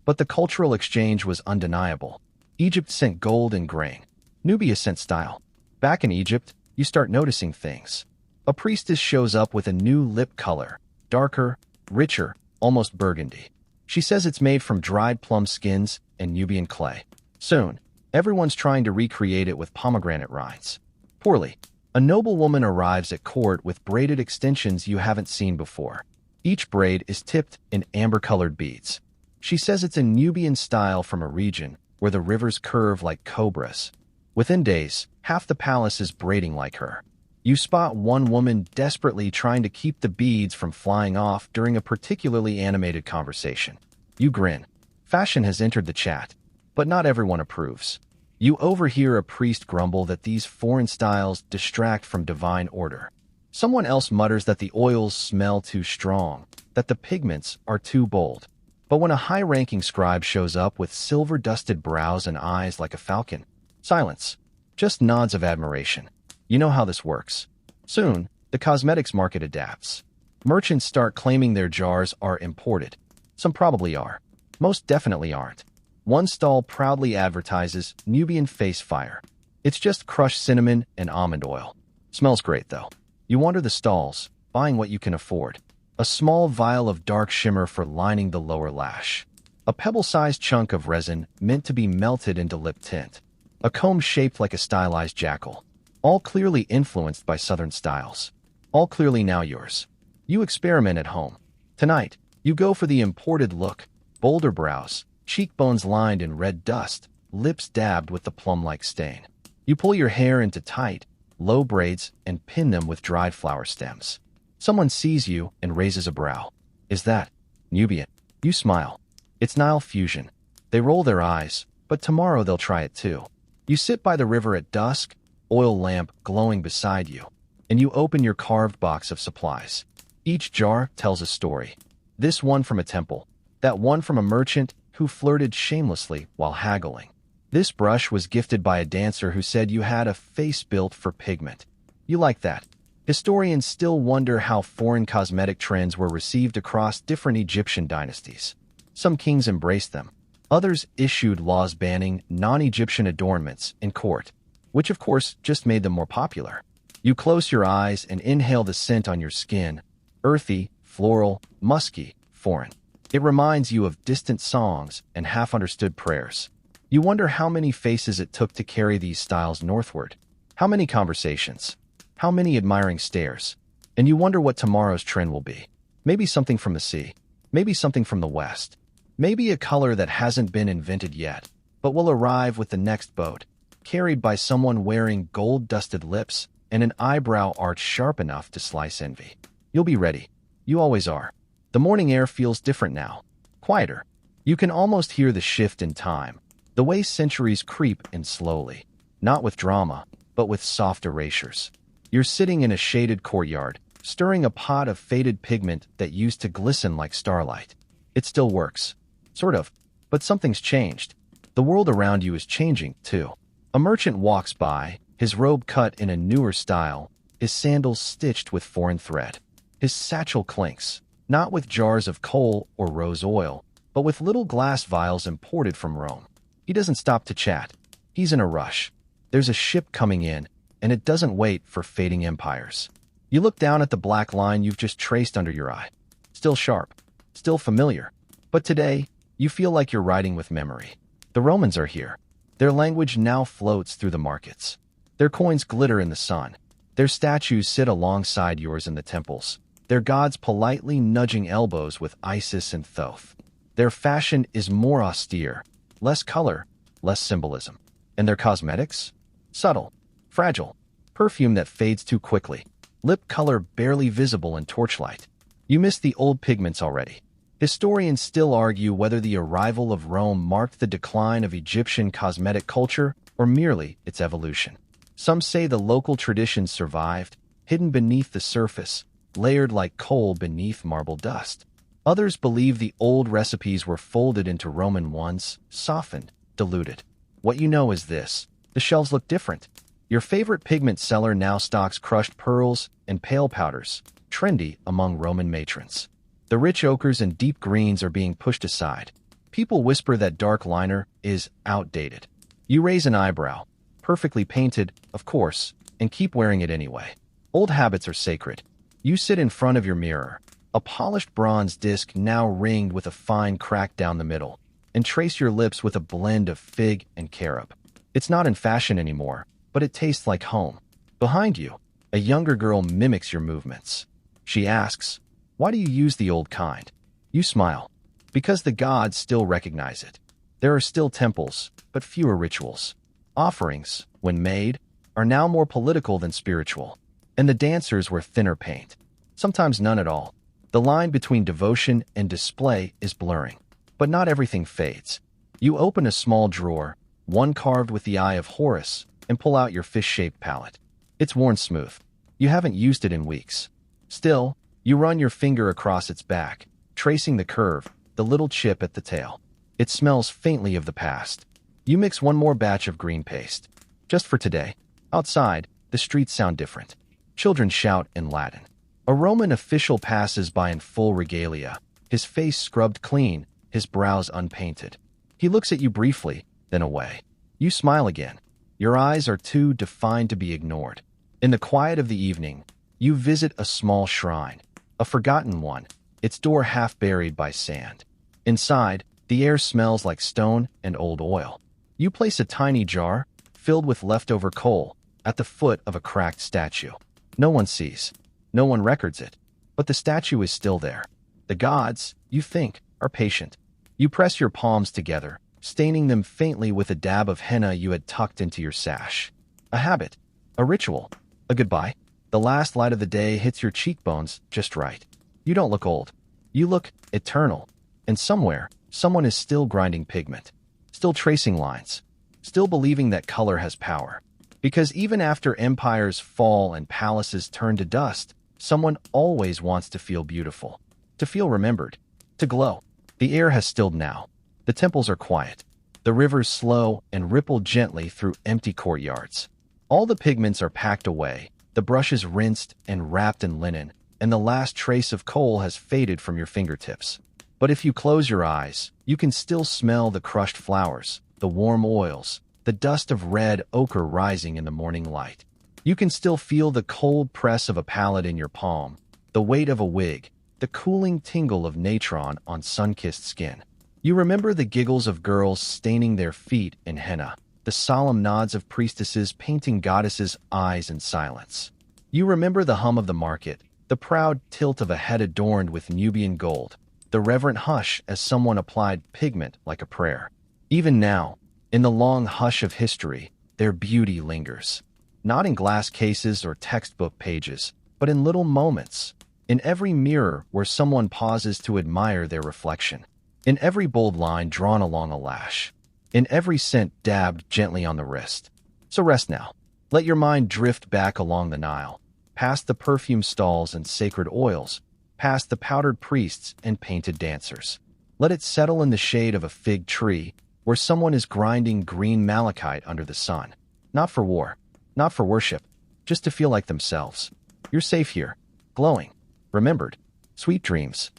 Speaker 1: But the cultural exchange was undeniable. Egypt sent gold and grain. Nubia sent style. Back in Egypt, you start noticing things. A priestess shows up with a new lip color, darker, richer, almost burgundy. She says it's made from dried plum skins and Nubian clay. Soon, everyone's trying to recreate it with pomegranate rinds. Poorly. A noblewoman arrives at court with braided extensions you haven't seen before. Each braid is tipped in amber-colored beads. She says it's a Nubian style from a region where the rivers curve like cobras. Within days, half the palace is braiding like her. You spot one woman desperately trying to keep the beads from flying off during a particularly animated conversation. You grin. Fashion has entered the chat, but not everyone approves. You overhear a priest grumble that these foreign styles distract from divine order. Someone else mutters that the oils smell too strong, that the pigments are too bold. But when a high-ranking scribe shows up with silver-dusted brows and eyes like a falcon, silence. Just nods of admiration. You know how this works. Soon, the cosmetics market adapts. Merchants start claiming their jars are imported. Some probably are. Most definitely aren't. One stall proudly advertises Nubian face fire. It's just crushed cinnamon and almond oil. Smells great, though. You wander the stalls, buying what you can afford. A small vial of dark shimmer for lining the lower lash. A pebble-sized chunk of resin meant to be melted into lip tint. A comb shaped like a stylized jackal. All clearly influenced by Southern styles. All clearly now yours. You experiment at home. Tonight, you go for the imported look. Bolder brows, cheekbones lined in red dust, lips dabbed with the plum-like stain. You pull your hair into tight, low braids and pin them with dried flower stems. Someone sees you and raises a brow. Is that Nubian? You smile. It's Nile fusion. They roll their eyes, but tomorrow they'll try it too. You sit by the river at dusk, oil lamp glowing beside you, and you open your carved box of supplies. Each jar tells a story. This one from a temple, that one from a merchant who flirted shamelessly while haggling. This brush was gifted by a dancer who said you had a face built for pigment. You like that. Historians still wonder how foreign cosmetic trends were received across different Egyptian dynasties. Some kings embraced them. Others issued laws banning non-Egyptian adornments in court, which of course just made them more popular. You close your eyes and inhale the scent on your skin. Earthy, floral, musky, foreign. It reminds you of distant songs and half-understood prayers. You wonder how many faces it took to carry these styles northward. How many conversations? How many admiring stares? And you wonder what tomorrow's trend will be. Maybe something from the sea. Maybe something from the west. Maybe a color that hasn't been invented yet, but will arrive with the next boat, carried by someone wearing gold-dusted lips and an eyebrow arch sharp enough to slice envy. You'll be ready. You always are. The morning air feels different now. Quieter. You can almost hear the shift in time, the way centuries creep in slowly. Not with drama, but with soft erasures. You're sitting in a shaded courtyard, stirring a pot of faded pigment that used to glisten like starlight. It still works. Sort of. But something's changed. The world around you is changing, too. A merchant walks by, his robe cut in a newer style, his sandals stitched with foreign thread. His satchel clinks, not with jars of Kohl or rose oil, but with little glass vials imported from Rome. He doesn't stop to chat. He's in a rush. There's a ship coming in, and it doesn't wait for fading empires. You look down at the black line you've just traced under your eye. Still sharp. Still familiar. But today, you feel like you're riding with memory. The Romans are here. Their language now floats through the markets. Their coins glitter in the sun. Their statues sit alongside yours in the temples. Their gods politely nudging elbows with Isis and Thoth. Their fashion is more austere, less color, less symbolism. And their cosmetics? Subtle, fragile, perfume that fades too quickly, lip color barely visible in torchlight. You miss the old pigments already. Historians still argue whether the arrival of Rome marked the decline of Egyptian cosmetic culture or merely its evolution. Some say the local traditions survived, hidden beneath the surface, layered like coal beneath marble dust. Others believe the old recipes were folded into Roman ones, softened, diluted. What you know is this: the shelves look different. Your favorite pigment seller now stocks crushed pearls and pale powders, trendy among Roman matrons. The rich ochres and deep greens are being pushed aside. People whisper that dark liner is outdated. You raise an eyebrow, perfectly painted, of course, and keep wearing it anyway. Old habits are sacred. You sit in front of your mirror, a polished bronze disc now ringed with a fine crack down the middle, and trace your lips with a blend of fig and carob. It's not in fashion anymore, but it tastes like home. Behind you, a younger girl mimics your movements. She asks, "Why do you use the old kind?" You smile. Because the gods still recognize it. There are still temples, but fewer rituals. Offerings, when made, are now more political than spiritual. And the dancers wear thinner paint. Sometimes none at all. The line between devotion and display is blurring. But not everything fades. You open a small drawer, one carved with the eye of Horus, and pull out your fish-shaped palette. It's worn smooth. You haven't used it in weeks. Still, you run your finger across its back, tracing the curve, the little chip at the tail. It smells faintly of the past. You mix one more batch of green paste. Just for today. Outside, the streets sound different. Children shout in Latin. A Roman official passes by in full regalia, his face scrubbed clean, his brows unpainted. He looks at you briefly, then away. You smile again. Your eyes are too defined to be ignored. In the quiet of the evening, you visit a small shrine, a forgotten one, its door half buried by sand. Inside, the air smells like stone and old oil. You place a tiny jar, filled with leftover coal, at the foot of a cracked statue. No one sees. No one records it. But the statue is still there. The gods, you think, are patient. You press your palms together, staining them faintly with a dab of henna you had tucked into your sash. A habit. A ritual. A goodbye. The last light of the day hits your cheekbones just right. You don't look old. You look eternal. And somewhere, someone is still grinding pigment. Still tracing lines. Still believing that color has power. Because even after empires fall and palaces turn to dust, someone always wants to feel beautiful. To feel remembered. To glow. The air has stilled now. The temples are quiet. The rivers slow and ripple gently through empty courtyards. All the pigments are packed away, the brushes rinsed and wrapped in linen, and the last trace of Kohl has faded from your fingertips. But if you close your eyes, you can still smell the crushed flowers, the warm oils, the dust of red ochre rising in the morning light. You can still feel the cold press of a palette in your palm, the weight of a wig, the cooling tingle of natron on sun-kissed skin. You remember the giggles of girls staining their feet in henna, the solemn nods of priestesses painting goddesses' eyes in silence. You remember the hum of the market, the proud tilt of a head adorned with Nubian gold, the reverent hush as someone applied pigment like a prayer. Even now, in the long hush of history, their beauty lingers. Not in glass cases or textbook pages, but in little moments. In every mirror where someone pauses to admire their reflection. In every bold line drawn along a lash. In every scent dabbed gently on the wrist. So rest now. Let your mind drift back along the Nile, past the perfume stalls and sacred oils, past the powdered priests and painted dancers. Let it settle in the shade of a fig tree, where someone is grinding green malachite under the sun. Not for war, not for worship, just to feel like themselves. You're safe here, glowing, remembered. Sweet dreams.